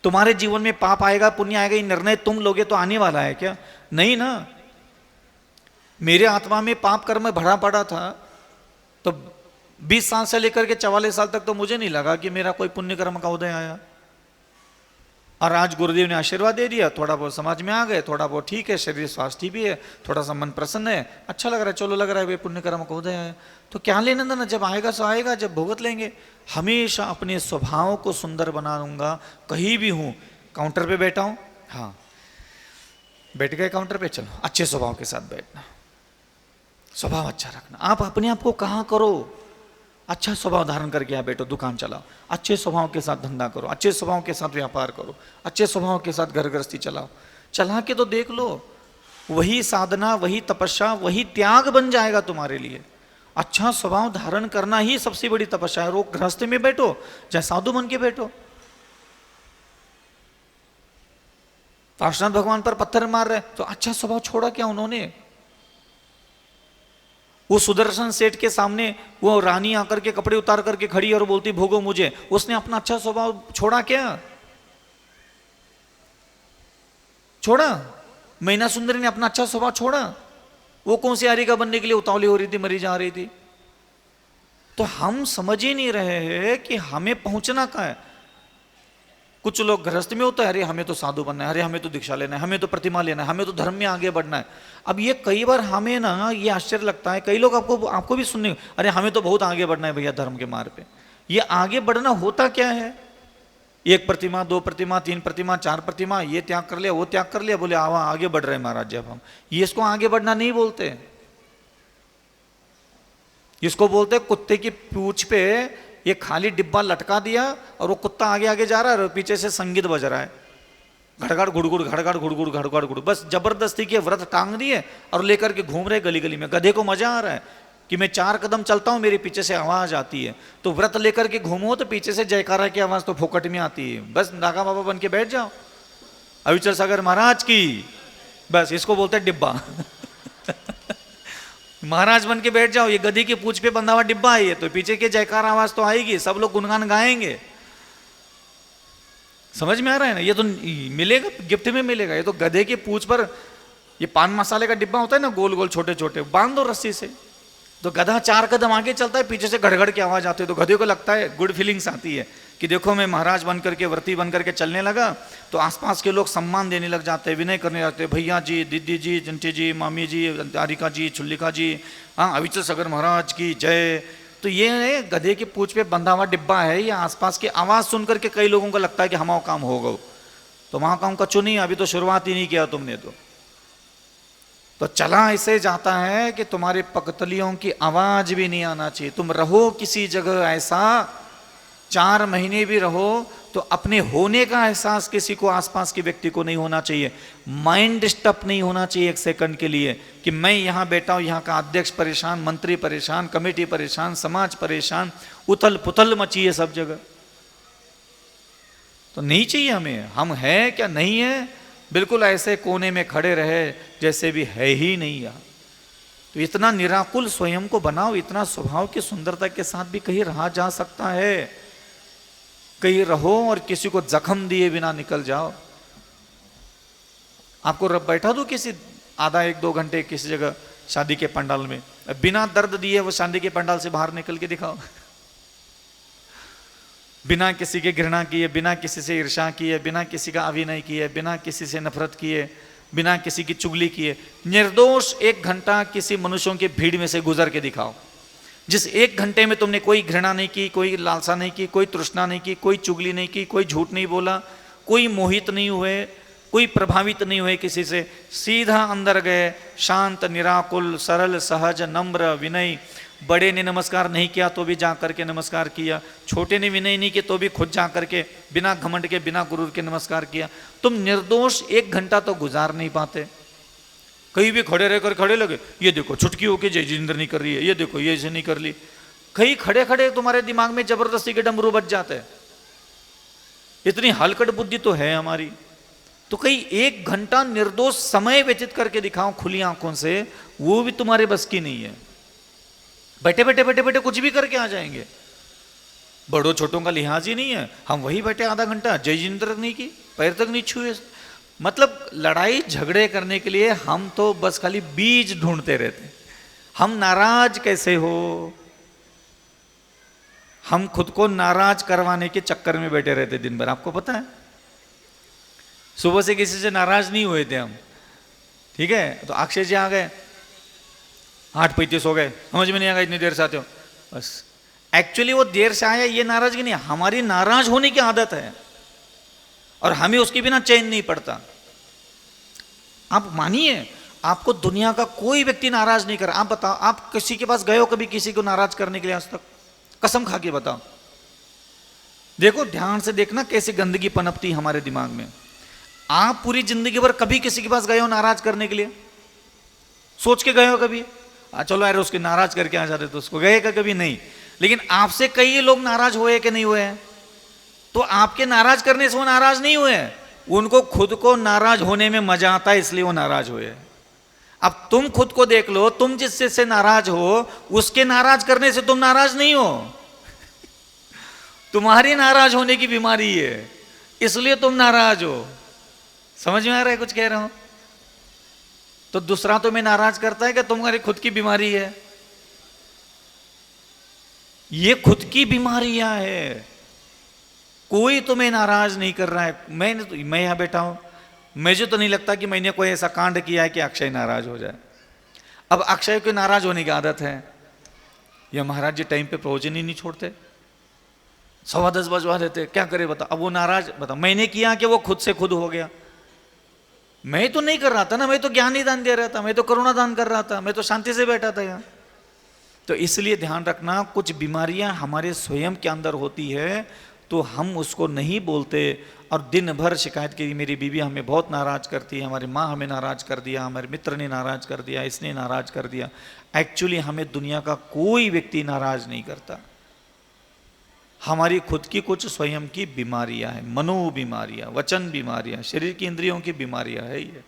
तुम्हारे जीवन में पाप आएगा पुण्य आएगा, ये निर्णय तुम लोगे तो आने वाला है क्या? नहीं ना। मेरे आत्मा में पाप कर्म भरा पड़ा था, तो 20 साल से लेकर के 44 साल तक तो मुझे नहीं लगा कि मेरा कोई पुण्य कर्म का उदय आया। और आज गुरुदेव ने आशीर्वाद दे दिया, थोड़ा बहुत समाज में आ गए, थोड़ा बहुत ठीक है, शरीर स्वास्थ्य भी है, थोड़ा सा मन प्रसन्न है, अच्छा लग रहा है, चलो लग रहा है वे पुण्य कर्म का उदय आया। तो क्या लेना देना, जब आएगा सो आएगा, जब भुगत लेंगे। हमेशा अपने स्वभाव को सुंदर बना लूंगा। कहीं भी हूं, काउंटर पे बैठा हूं, हाँ बैठ गए काउंटर पे, चलो अच्छे स्वभाव के साथ बैठना, स्वभाव अच्छा रखना। आप अपने आप को कहाँ करो, अच्छा स्वभाव धारण करके यहाँ बैठो, दुकान चलाओ, अच्छे स्वभाव के साथ धंधा करो, अच्छे स्वभाव के साथ व्यापार करो, अच्छे स्वभाव के साथ घर गृहस्थी चलाओ। चला के तो देख लो, वही साधना, वही तपस्या, वही त्याग बन जाएगा तुम्हारे लिए। अच्छा स्वभाव धारण करना ही सबसे बड़ी तपस्या है। रोग गृहस्थ में बैठो चाहे साधु बन के बैठो। पार्श्वनाथ भगवान पर पत्थर मार रहे तो अच्छा स्वभाव छोड़ा क्या उन्होंने? वो सुदर्शन सेठ के सामने वो रानी आकर के कपड़े उतार करके खड़ी और बोलती भोगो मुझे, उसने अपना अच्छा स्वभाव छोड़ा क्या? छोड़ा? मैना सुंदरी ने अपना अच्छा स्वभाव छोड़ा? वो कौन सी हरिका बनने के लिए उतावली हो रही थी, मरी जा रही थी। तो हम समझ ही नहीं रहे हैं कि हमें पहुंचना कहाँ है। कुछ लोग गृहस्थ में होता है, अरे हमें तो साधु बनना है, अरे हमें तो दीक्षा लेना है, हमें तो प्रतिमा लेना है, हमें तो धर्म में आगे बढ़ना है। अब ये कई बार हमें ना ये आश्चर्य लगता है, कई लोग आपको भी सुनने, अरे हमें तो बहुत आगे बढ़ना है भैया धर्म के मार्ग पे। ये आगे बढ़ना होता क्या है? 1 प्रतिमा, 2 प्रतिमा, 3 प्रतिमा, 4 प्रतिमा, ये त्याग कर लिया, वो त्याग कर लिया, बोले आवा आगे बढ़ रहे महाराज। जब हम ये इसको आगे बढ़ना नहीं बोलते, इसको बोलते कुत्ते की पूंछ पे ये खाली डिब्बा लटका दिया और वो कुत्ता आगे आगे जा रहा है और पीछे से संगीत बज रहा है, घड़घड़ घुड़गुड़ घड़घड़ घुड़गुड़ घड़घड़ घुड़, बस जबरदस्ती के व्रत टांग दिए और लेकर के घूम रहे गली गली में। गधे को मजा आ रहा है कि मैं 4 कदम चलता हूं, मेरे पीछे से आवाज आती है, तो व्रत लेकर के घूमो तो पीछे से जयकारा की आवाज तो फोकट में आती है। बस नागा बाबा बन के बैठ जाओ, अविचल सागर महाराज की, बस इसको बोलते हैं डिब्बा। महाराज बन के बैठ जाओ, ये गधी की पूंछ पे बंधा हुआ डिब्बा है, ये तो पीछे के जयकार आवाज तो आएगी, सब लोग गुणगान गाएंगे। समझ में आ रहा है ना? ये तो मिलेगा, गिफ्ट में मिलेगा। ये तो गधे की पूंछ पर ये पान मसाले का डिब्बा होता है ना, गोल गोल छोटे छोटे, बांध दो रस्सी से, तो गधा 4 कदम आगे चलता है, पीछे से घड़घड़ की आवाज आती है, तो गधे को लगता है, गुड फीलिंग्स आती है कि देखो मैं महाराज बन करके, व्रती बन करके चलने लगा। तो आसपास के लोग सम्मान देने लग जाते हैं, विनय करने लगते हैं, भैया जी, दीदी जी, जंटी जी, मामी जी, आरिका जी, चुल्लिका जी, हाँ अविचल सागर महाराज की जय। तो ये गधे की पूंछ पे बंधा हुआ डिब्बा है, ये आसपास की आवाज सुन करके कई लोगों को लगता है कि हमारा काम हो गो। तो वहां काम कचू नहीं, अभी तो शुरुआत ही नहीं किया तुमने। तो चला ऐसे जाता है कि तुम्हारे पगतलियों की आवाज भी नहीं आना चाहिए। तुम रहो किसी जगह ऐसा, 4 महीने भी रहो, तो अपने होने का एहसास किसी को, आसपास के व्यक्ति को नहीं होना चाहिए। माइंड डिस्टर्ब नहीं होना चाहिए 1 सेकंड के लिए कि मैं यहां बैठा हूं, यहां का अध्यक्ष परेशान, मंत्री परेशान, कमेटी परेशान, समाज परेशान, उथल पुथल मची है सब जगह। तो नहीं चाहिए हमें। हम है क्या नहीं है, बिल्कुल ऐसे कोने में खड़े रहे जैसे भी है ही नहीं यार। तो इतना निराकुल स्वयं को बनाओ, इतना स्वभाव की सुंदरता के साथ भी कहीं रहा जा सकता है। कहीं रहो और किसी को जख्म दिए बिना निकल जाओ। आपको बैठा दो किसी आधा 1-2 घंटे किसी जगह, शादी के पंडाल में, बिना दर्द दिए वो शादी के पंडाल से बाहर निकल के दिखाओ। बिना किसी के घृणा किए, बिना किसी से ईर्ष्या किए, बिना किसी का अभिनय किए, बिना किसी से नफरत किए, बिना किसी की चुगली किए, निर्दोष 1 घंटा किसी मनुष्यों की भीड़ में से गुजर के दिखाओ। जिस 1 घंटे में तुमने कोई घृणा नहीं की, कोई लालसा नहीं की, कोई तृष्णा नहीं की, कोई चुगली नहीं की, कोई झूठ नहीं बोला, कोई मोहित नहीं हुए, कोई प्रभावित नहीं हुए किसी से, सीधा अंदर गए, शांत, निराकुल, सरल, सहज, नम्र, विनय। बड़े ने नमस्कार नहीं किया तो भी जा करके नमस्कार किया, छोटे ने विनय नहीं किया तो भी खुद जा करके बिना घमंड के, बिना गुरूर के नमस्कार किया। तुम निर्दोष 1 घंटा तो गुजार नहीं पाते, कहीं भी खड़े रहकर खड़े लगे, ये देखो छुटकी होके जय जिंदर नहीं कर रही है, ये देखो ये ऐसे नहीं कर ली। कहीं खड़े खड़े तुम्हारे दिमाग में जबरदस्ती के डमरू बज जाते हैं। इतनी हलकट बुद्धि तो है हमारी। तो कहीं 1 घंटा निर्दोष समय व्यतीत करके दिखाओ खुली आंखों से, वो भी तुम्हारे बस की नहीं है। बैठे बैठे बैठे बैठे कुछ भी करके आ जाएंगे, बड़ों छोटों का लिहाज ही नहीं है। हम वही बैठे आधा घंटा, जय जिंदर नहीं की, पैर तक नहीं छुए। मतलब लड़ाई झगड़े करने के लिए हम तो बस खाली बीज ढूंढते रहते। हम नाराज कैसे हो, हम खुद को नाराज करवाने के चक्कर में बैठे रहते दिन भर। आपको पता है, सुबह से किसी से नाराज नहीं हुए थे हम, ठीक है, तो अक्षय जी आ गए, 8:35 हो गए, समझ में नहीं आएगा इतनी देर से आते हो, बस। एक्चुअली वो देर से आया ये नाराजगी नहीं, हमारी नाराज होने की आदत है और हमें उसके बिना चैन नहीं पड़ता। आप मानिए, आपको दुनिया का कोई व्यक्ति नाराज नहीं कर। आप बताओ, आप किसी के पास गए हो कभी किसी को नाराज करने के लिए आज तक? कसम खा के बताओ। देखो ध्यान से देखना कैसी गंदगी पनपती हमारे दिमाग में। आप पूरी जिंदगी भर कभी किसी के पास गए हो नाराज करने के लिए? सोच के गए हो कभी? चलो यार उसके नाराज करके आ जाते, तो उसको गए का कभी नहीं। लेकिन आपसे कई लोग नाराज हुए कि नहीं हुए हैं? तो आपके नाराज करने से वो नाराज नहीं हुए, उनको खुद को नाराज होने में मजा आता है, इसलिए वो नाराज हुए। अब तुम खुद को देख लो, तुम जिससे से नाराज हो उसके नाराज करने से तुम नाराज नहीं हो, तुम्हारी नाराज होने की बीमारी है, इसलिए तुम नाराज हो। समझ में आ रहा है कुछ कह रहा हूं? तो दूसरा तुम्हें नाराज करता है कि तुम्हारी खुद की बीमारी है? ये खुद की बीमारियां है, कोई तुम्हें नाराज नहीं कर रहा है। मैं यहां बैठा हूं, मुझे तो नहीं लगता कि मैंने कोई ऐसा कांड किया है कि अक्षय नाराज हो जाए। अब अक्षय को नाराज होने की आदत है, या महाराज जी टाइम पे प्रवचन ही नहीं छोड़ते, 10:15 बजवा देते, क्या करे बता। अब वो नाराज, बता मैंने किया कि वो खुद से खुद हो गया? मैं तो नहीं कर रहा था ना, मैं तो ज्ञान ही दान दे रहा था, मैं तो करुणा दान कर रहा था, मैं तो शांति से बैठा था यहाँ। तो इसलिए ध्यान रखना, कुछ बीमारियां हमारे स्वयं के अंदर होती है तो हम उसको नहीं बोलते और दिन भर शिकायत की, मेरी बीवी हमें बहुत नाराज करती है, हमारी माँ हमें नाराज कर दिया, हमारे मित्र ने नाराज कर दिया, इसने नाराज कर दिया। एक्चुअली हमें दुनिया का कोई व्यक्ति नाराज नहीं करता, हमारी खुद की कुछ स्वयं की बीमारियां हैं, मनो बीमारियां, वचन बीमारियां, शरीर की इंद्रियों की बीमारियां है ये।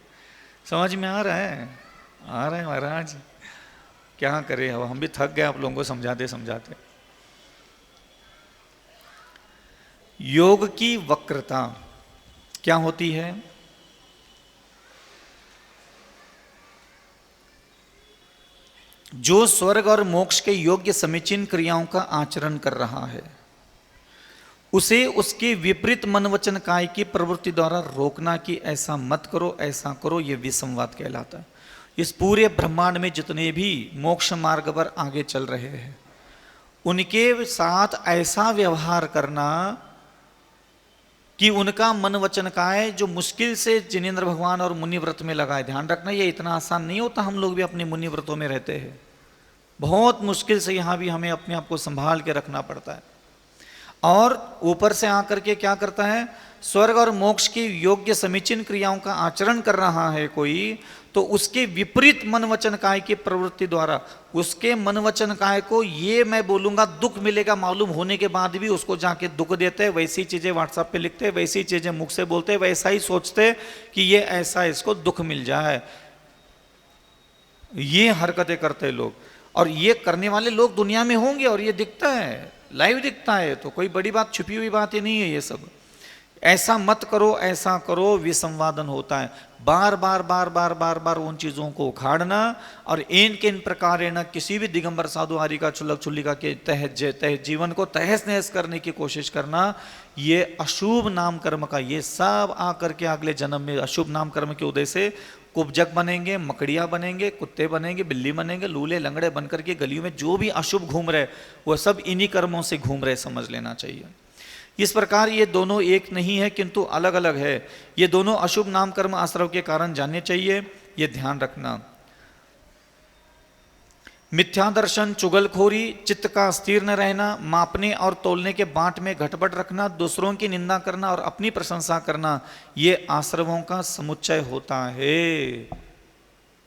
समझ में आ रहा है? आ रहा है महाराज? क्या करें, अब हम भी थक गए आप लोगों को समझाते समझाते। योग की वक्रता क्या होती है? जो स्वर्ग और मोक्ष के योग्य समीचीन क्रियाओं का आचरण कर रहा है उसे उसके विपरीत मन वचन काय की प्रवृत्ति द्वारा रोकना कि ऐसा मत करो, ऐसा करो, यह विसंवाद कहलाता है। इस पूरे ब्रह्मांड में जितने भी मोक्ष मार्ग पर आगे चल रहे हैं उनके साथ ऐसा व्यवहार करना कि उनका मन वचन काय जो मुश्किल से जिनेंद्र भगवान और मुनि व्रत में लगाए। ध्यान रखना, ये इतना आसान नहीं होता। हम लोग भी अपने मुनि व्रतों में रहते हैं, बहुत मुश्किल से यहाँ भी हमें अपने आप को संभाल के रखना पड़ता है। और ऊपर से आकर के क्या करता है, स्वर्ग और मोक्ष की योग्य समीचीन क्रियाओं का आचरण कर रहा है कोई, तो उसके विपरीत मन वचन काय की प्रवृत्ति द्वारा उसके मन वचन काय को ये मैं बोलूंगा दुख मिलेगा मालूम होने के बाद भी उसको जाके दुख देते हैं, वैसी चीजें व्हाट्सएप पे लिखते हैं, वैसी चीजें मुख से बोलते हैं, वैसा ही सोचते कि ये ऐसा इसको दुख मिल जाए। ये हरकतें करते लोग, और ये करने वाले लोग दुनिया में होंगे और ये दिखता है, लाइव दिखता है, तो कोई बड़ी बात, छुपी हुई बात ही नहीं है ये सब। ऐसा मत करो, ऐसा करो, विसंवादन होता है। बार बार बार बार बार बार उन चीजों को उखाड़ना और इन किन प्रकार न किसी भी दिगंबर साधु आर्य का चुल्लक चुल्लिका के तहत जीवन को तहस नहस करने की कोशिश करना, ये अशुभ नाम कर्म का, ये सब आकर के अगले जन्म में अशुभ नाम कर्म के उदय से कुब्जक बनेंगे, मकड़िया बनेंगे, कुत्ते बनेंगे, बिल्ली बनेंगे, लूले लंगड़े बनकर के गलियों में जो भी अशुभ घूम रहे वो सब इन्हीं कर्मों से घूम रहे, समझ लेना चाहिए। इस प्रकार ये दोनों एक नहीं है किंतु अलग अलग है। ये दोनों अशुभ नाम कर्म आश्रव के कारण जानने चाहिए, ये ध्यान रखना। मिथ्या दर्शन, चुगलखोरी, चित्त का स्थिर न रहना, मापने और तोलने के बांट में घटबट रखना, दूसरों की निंदा करना और अपनी प्रशंसा करना, ये आश्रवों का समुच्चय होता है।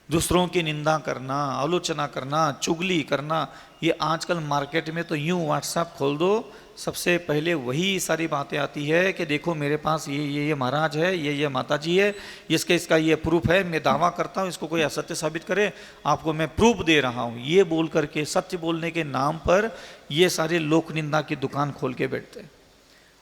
दूसरों की निंदा करना, आलोचना करना, चुगली करना, ये आजकल मार्केट में तो यूं व्हाट्सएप खोल दो, सबसे पहले वही सारी बातें आती है कि देखो मेरे पास ये महाराज है, ये माता जी है, इसका ये प्रूफ है, मैं दावा करता हूँ, इसको कोई असत्य साबित करे, आपको मैं प्रूफ दे रहा हूँ, ये बोल करके सत्य बोलने के नाम पर ये सारे लोक निंदा की दुकान खोल के बैठते।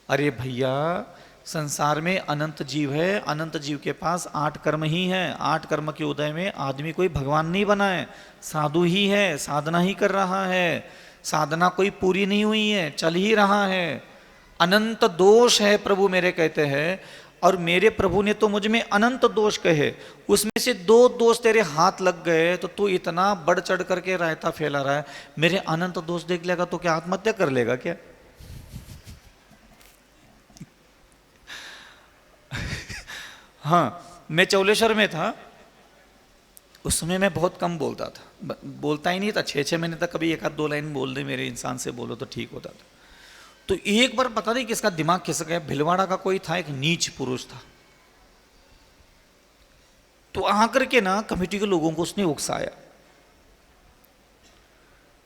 अरे भैया, संसार में अनंत जीव है, अनंत जीव के पास 8 कर्म ही हैं। 8 कर्म के उदय में आदमी कोई भगवान नहीं बना है, साधु ही है, साधना ही कर रहा है, साधना कोई पूरी नहीं हुई है, चल ही रहा है। अनंत दोष है प्रभु मेरे कहते हैं, और मेरे प्रभु ने तो मुझ में अनंत दोष कहे, उसमें से 2 दोष तेरे हाथ लग गए तो तू इतना बढ़ चढ़ करके रायता फैला रहा है। मेरे अनंत दोष देख लेगा तो क्या आत्महत्या कर लेगा क्या? हाँ, मैं चौलेश्वर में था, उस समय मैं बहुत कम बोलता था, बोलता ही नहीं था, 6-6 महीने तक कभी 1-2 लाइन बोल दे मेरे इंसान से बोलो तो ठीक होता था। तो एक बार पता नहीं किसका दिमाग खिसक गया, भिलवाड़ा का कोई था, एक नीच पुरुष था, तो आकर के ना कमेटी के लोगों को उसने उकसाया,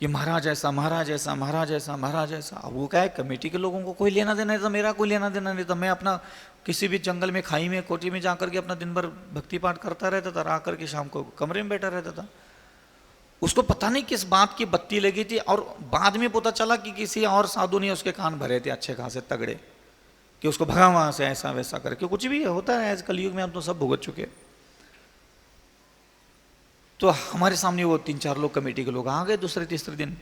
ये महाराज ऐसा, महाराज ऐसा, महाराज ऐसा, महाराज ऐसा। अब वो क्या है, कमेटी के लोगों को कोई लेना देना नहीं था, मेरा कोई लेना देना नहीं था, मैं अपना किसी भी जंगल में, खाई में, कोठी में जाकर के अपना दिन भर भक्ति पाठ करता रहता था, आकर के शाम को कमरे में बैठा रहता था। उसको पता नहीं किस बात की बत्ती लगी थी, और बाद में पता चला कि किसी और साधु ने उसके कान भरे थे अच्छे खासे तगड़े, कि उसको भगा वहां से ऐसा वैसा करके। कुछ भी होता है आज कलयुग में, हम तो सब भुगत चुके। तो हमारे सामने वो 3-4 लोग कमेटी के लोग आ गए दूसरे तीसरे दिन।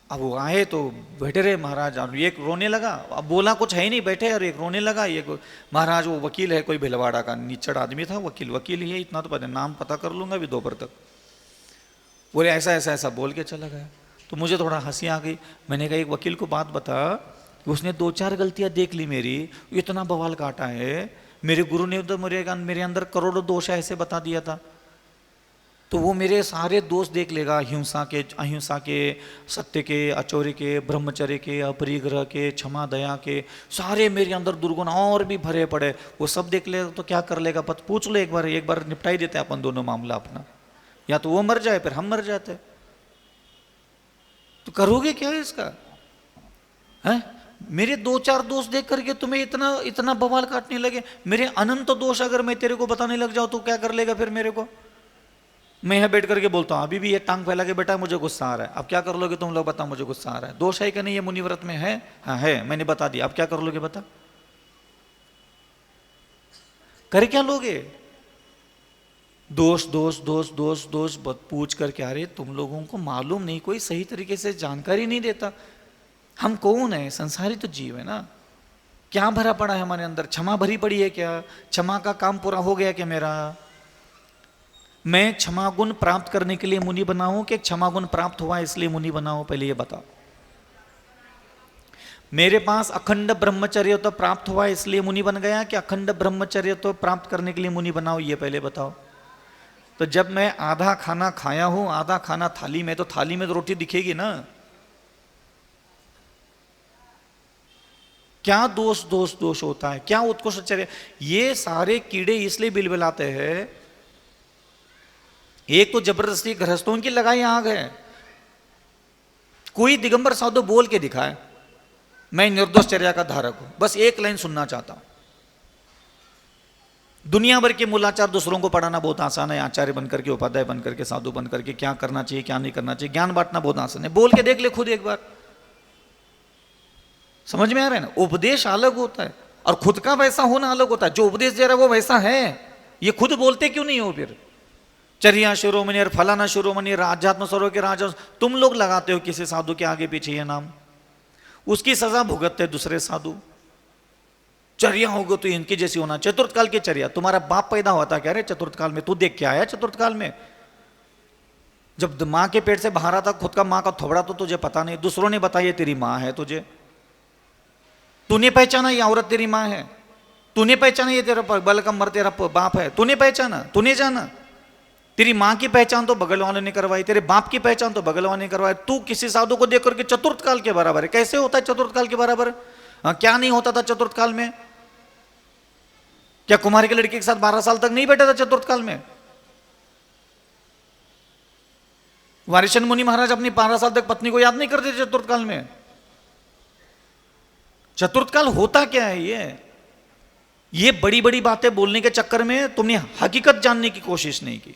अब वो आए तो बैठे रहे महाराज, और एक रोने लगा, अब बोला कुछ है ही नहीं, बैठे, और एक रोने लगा। ये महाराज वो वकील है, कोई भिलवाड़ा का निचड़ आदमी था, वकील ही है, इतना तो पता, नाम पता कर लूंगा अभी दोपहर तक। बोले ऐसा ऐसा ऐसा बोल के चला गया। तो मुझे थोड़ा हंसी आ गई। मैंने कहा एक वकील को बात बता कि उसने 2-4 गलतियां देख ली मेरी, इतना बवाल काटा है, मेरे गुरु ने उधर मेरे अंदर करोड़ों दोष है ऐसे बता दिया था, तो वो मेरे सारे दोष देख लेगा, हिंसा के, अहिंसा के, सत्य के, अचौर्य के, ब्रह्मचर्य के, अपरिग्रह के, क्षमा दया के, सारे मेरे अंदर दुर्गुण और भी भरे पड़े, वो सब देख ले तो क्या कर लेगा, पत पूछ लो एक बार निपटाई देते अपन दोनों मामला अपना, या तो वो मर जाए फिर हम मर जाते। तो करोगे क्या है इसका? है मेरे 2-4 दोष देख करके तुम्हें इतना इतना बवाल काटने लगे? मेरे अनंत दोष अगर मैं तेरे को बताने लग जाऊं तो क्या कर लेगा फिर मेरे को? मैं यहां बैठ करके बोलता हूं, अभी भी ये टांग फैला के बैठा है, मुझे गुस्सा आ रहा है, अब क्या कर लोगे तुम लोग बताओ, मुझे गुस्सा आ रहा है, दोष है कि नहीं ये मुनिव्रत में है? हाँ है, मैंने बता दिया, अब क्या कर लोगे बता? कर क्या लोगे? दोष दोष दोष दोष दोष पूछ करके, अरे तुम लोगों को मालूम नहीं, कोई सही तरीके से जानकारी नहीं देता। हम कौन है? संसारी तो जीव है ना। क्या भरा पड़ा है हमारे अंदर? क्षमा भरी पड़ी है क्या? क्षमा का काम पूरा हो गया क्या मेरा? मैं क्षमा गुण प्राप्त करने के लिए मुनि बना हूं कि क्षमा गुण प्राप्त हुआ इसलिए मुनि बना हूं? पहले ये बताओ। मेरे पास अखंड ब्रह्मचर्य तो प्राप्त हुआ इसलिए मुनि बन गया कि अखंड ब्रह्मचर्य तो प्राप्त करने के लिए मुनि बनाओ? ये पहले बताओ। तो जब मैं आधा खाना खाया हूं, आधा खाना थाली में, तो थाली में तो रोटी दिखेगी ना। क्या दोष दोष दोष होता है? क्या उत्कृष्टचर्य? ये सारे कीड़े इसलिए बिलबिलाते हैं, एक तो जबरदस्ती गृहस्थों की लगाई आग है। कोई दिगंबर साधु बोल के दिखाए मैं निर्दोष चर्या का धारक हूं, बस एक लाइन सुनना चाहता हूं। दुनिया भर के मूलाचार दूसरों को पढ़ाना बहुत आसान है, आचार्य बनकर के, उपाध्याय बनकर के, साधु बनकर के, क्या करना चाहिए क्या नहीं करना चाहिए ज्ञान बांटना बहुत आसान है। बोल के देख ले खुद एक बार, समझ में आ रहा है ना? उपदेश अलग होता है और खुद का वैसा होना अलग होता है। जो उपदेश दे रहा है वो वैसा है, ये खुद बोलते क्यों नहीं हो? फिर चर्या शिरोमणि और फलाना शिरोमणि, आध्यात्म सरोवर के राजा, तुम लोग लगाते हो किसी साधु के आगे पीछे ये नाम, उसकी सजा भुगतते दूसरे साधु। चर्या होगा तो इनकी जैसी होना, चतुर्थ काल की चर्या। तुम्हारा बाप पैदा हुआ था क्या रे चतुर्थ काल में? तू देख के आया चतुर्थ काल में? जब माँ के पेट से बाहर आता, खुद का माँ का थोबड़ा तो तुझे पता नहीं, दूसरों ने बताया तेरी माँ है तुझे। तूने पहचाना ये औरत तेरी माँ है? तूने पहचाना ये तेरा बलकम्बर तेरा बाप है? तूने पहचाना? तूने जाना? तेरी माँ की पहचान तो बगल वाले ने करवाई, तेरे बाप की पहचान तो बगल वाले ने करवाई। तू किसी साधु को देख करके चतुर्थ काल के बराबर है। कैसे होता है चतुर्थ काल के बराबर? क्या नहीं होता था चतुर्थ काल में? क्या कुमारी की लड़की के साथ 12 साल तक नहीं बैठा था चतुर्थ काल में? वारिशन मुनि महाराज अपनी 12 साल तक पत्नी को याद नहीं करते चतुर्थ काल में? चतुर्थ काल होता क्या है? ये बड़ी बड़ी बातें बोलने के चक्कर में तुमने हकीकत जानने की कोशिश नहीं की,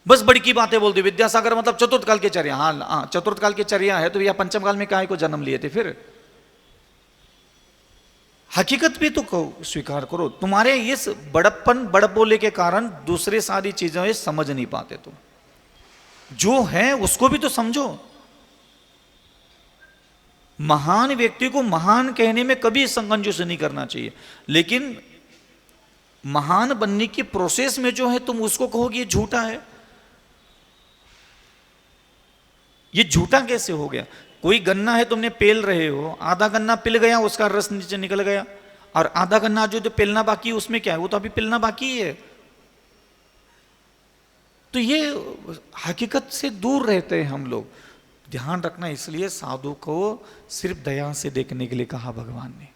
बस बड़ी की बातें बोल दी। विद्यासागर मतलब चतुर्थ काल के चर्या। हाँ, चतुर्थ काल के चर्या है तो यह पंचम काल में काहे को जन्म लिए थे? फिर हकीकत भी तो स्वीकार करो। तुम्हारे इस बड़प्पन बड़बोले के कारण दूसरे सारी चीजें समझ नहीं पाते। तुम जो है उसको भी तो समझो। महान व्यक्ति को महान कहने में कभी संगंजूस नहीं करना चाहिए, लेकिन महान बनने की प्रोसेस में जो है तुम उसको कहोगे ये झूठा है। ये झूठा कैसे हो गया? कोई गन्ना है, तुमने पेल रहे हो, आधा गन्ना पिल गया, उसका रस नीचे निकल गया, और आधा गन्ना जो पिलना बाकी है उसमें क्या है? वो तो अभी पिलना बाकी ही है। तो ये हकीकत से दूर रहते हैं हम लोग। ध्यान रखना, इसलिए साधु को सिर्फ दया से देखने के लिए कहा भगवान ने।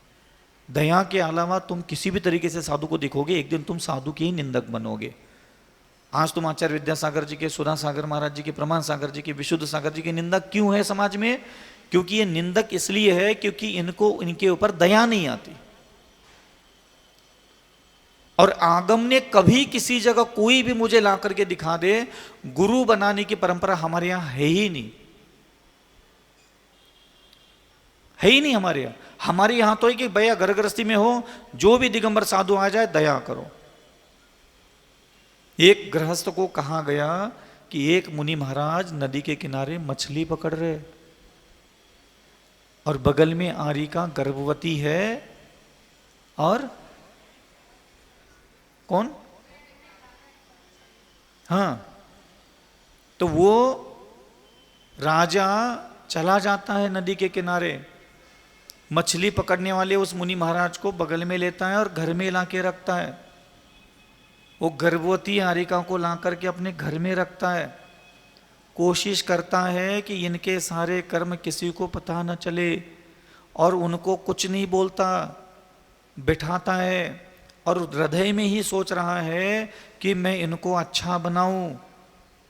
दया के अलावा तुम किसी भी तरीके से साधु को देखोगे, एक दिन तुम साधु के ही निंदक बनोगे। आज तुम आचार्य विद्यासागर जी के, सुधा सागर महाराज जी के, प्रमाण सागर जी के, विशुद्ध सागर जी के निंदक क्यों है समाज में? क्योंकि ये निंदक इसलिए है क्योंकि इनको इनके ऊपर दया नहीं आती। और आगम ने कभी किसी जगह कोई भी मुझे ला करके दिखा दे, गुरु बनाने की परंपरा हमारे यहां है ही नहीं, है ही नहीं हमारे यहां। हमारे यहां तो है कि भैया घर गृहस्थी में हो, जो भी दिगंबर साधु आ जाए दया करो। एक गृहस्थ को कहा गया कि एक मुनि महाराज नदी के किनारे मछली पकड़ रहे, और बगल में आरिका गर्भवती है, और कौन? हाँ, तो वो राजा चला जाता है नदी के किनारे, मछली पकड़ने वाले उस मुनि महाराज को बगल में लेता है और घर में लाके रखता है। वो गर्भवती आरिका को ला करके अपने घर में रखता है, कोशिश करता है कि इनके सारे कर्म किसी को पता न चले, और उनको कुछ नहीं बोलता, बिठाता है और हृदय में ही सोच रहा है कि मैं इनको अच्छा बनाऊं,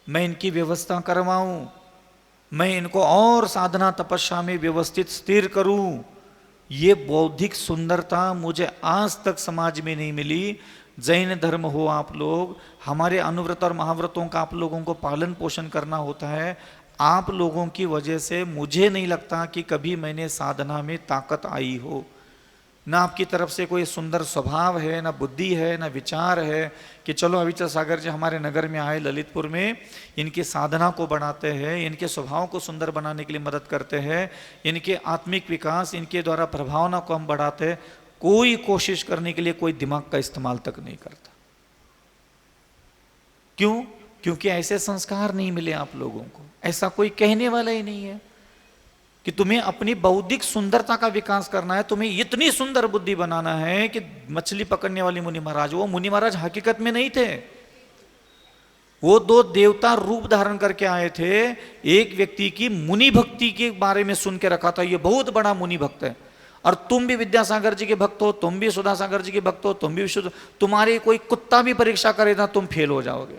मैं इनकी व्यवस्था करवाऊं, मैं इनको और साधना तपस्या में व्यवस्थित स्थिर करूं। ये बौद्धिक सुंदरता मुझे आज तक समाज में नहीं मिली। जैन धर्म हो आप लोग, हमारे अनुव्रत और महाव्रतों का आप लोगों को पालन पोषण करना होता है। आप लोगों की वजह से मुझे नहीं लगता कि कभी मैंने साधना में ताकत आई हो। ना आपकी तरफ से कोई सुंदर स्वभाव है, ना बुद्धि है, ना विचार है कि चलो अविचल सागर जी हमारे नगर में आए, ललितपुर में, इनकी साधना को बढ़ाते हैं, इनके स्वभाव को सुंदर बनाने के लिए मदद करते हैं, इनके आत्मिक विकास, इनके द्वारा प्रभावना को हम बढ़ाते हैं। कोई कोशिश करने के लिए कोई दिमाग का इस्तेमाल तक नहीं करता। क्यों? क्योंकि ऐसे संस्कार नहीं मिले आप लोगों को। ऐसा कोई कहने वाला ही नहीं है कि तुम्हें अपनी बौद्धिक सुंदरता का विकास करना है, तुम्हें इतनी सुंदर बुद्धि बनाना है कि मछली पकड़ने वाली मुनि महाराज, वो मुनि महाराज हकीकत में नहीं थे, वो दो देवता रूप धारण करके आए थे। एक व्यक्ति की मुनि भक्ति के बारे में सुन के रखा था, ये बहुत बड़ा मुनि भक्त है, और तुम भी विद्यासागर जी के भक्त हो, तुम भी सुधा सागर जी के भक्त हो, तुम भी विशुद्ध, तुम्हारी कोई कुत्ता भी परीक्षा करे ना तुम फेल हो जाओगे।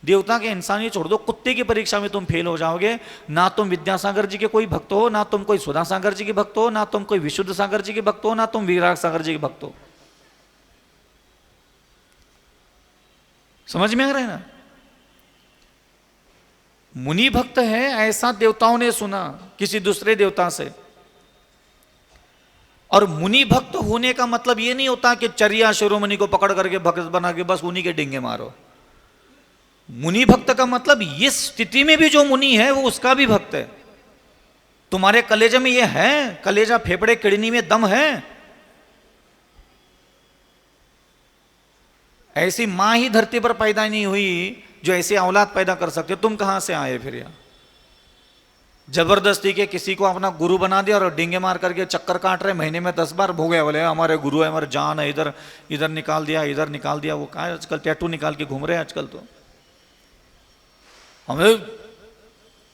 देवता के इंसानी छोड़ दो, कुत्ते की परीक्षा में तुम फेल हो जाओगे। ना तुम विद्यासागर जी के कोई भक्त हो, ना तुम कोई सुधा सागर जी के भक्त हो, ना तुम कोई विशुद्ध सागर जी के भक्त हो, ना तुम विराग सागर जी के भक्त हो। समझ में आ रहा है ना? मुनि भक्त है ऐसा देवताओं ने सुना किसी दूसरे देवता से, और मुनि भक्त होने का मतलब ये नहीं होता कि चर्या शिरोमणि को पकड़ करके भक्त बना के बस उन्हीं के डिंगे मारो। मुनि भक्त का मतलब इस स्थिति में भी जो मुनि है वो उसका भी भक्त है। तुम्हारे कलेजे में ये है, कलेजा फेफड़े किडनी में दम है। ऐसी मां ही धरती पर पैदा नहीं हुई जो ऐसी औलाद पैदा कर सकते, तुम कहां से आए फिर यहां? जबरदस्ती के किसी को अपना गुरु बना दिया और डिंगे मार करके चक्कर काट रहे, महीने में 10 बार भोगे बोले हमारे गुरु है, हमारे जान है, इधर इधर निकाल दिया, इधर निकाल दिया। वो कहा आजकल टैटू निकाल के घूम रहे हैं आजकल। तो हमें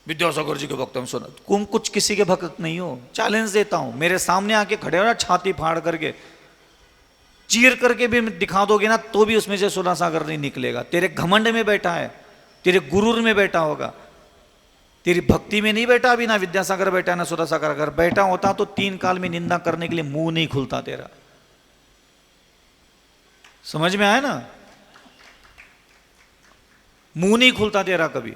विद्यासागर जी के भक्त हम सुना, तुम कुछ किसी के भक्त नहीं हो। चैलेंज देता हूं, मेरे सामने आके खड़े हो ना, छाती फाड़ करके चीर करके भी दिखा दोगे ना, तो भी उसमें से सुधा सागर नहीं निकलेगा। तेरे घमंड में बैठा है, तेरे गुरूर में बैठा होगा, तेरी भक्ति में नहीं बैठा। अभी ना विद्यासागर बैठा ना सुधा सागर। अगर बैठा होता तो 3 काल में निंदा करने के लिए मुंह नहीं खुलता तेरा। समझ में आया ना? मुंह नहीं खुलता तेरा कभी।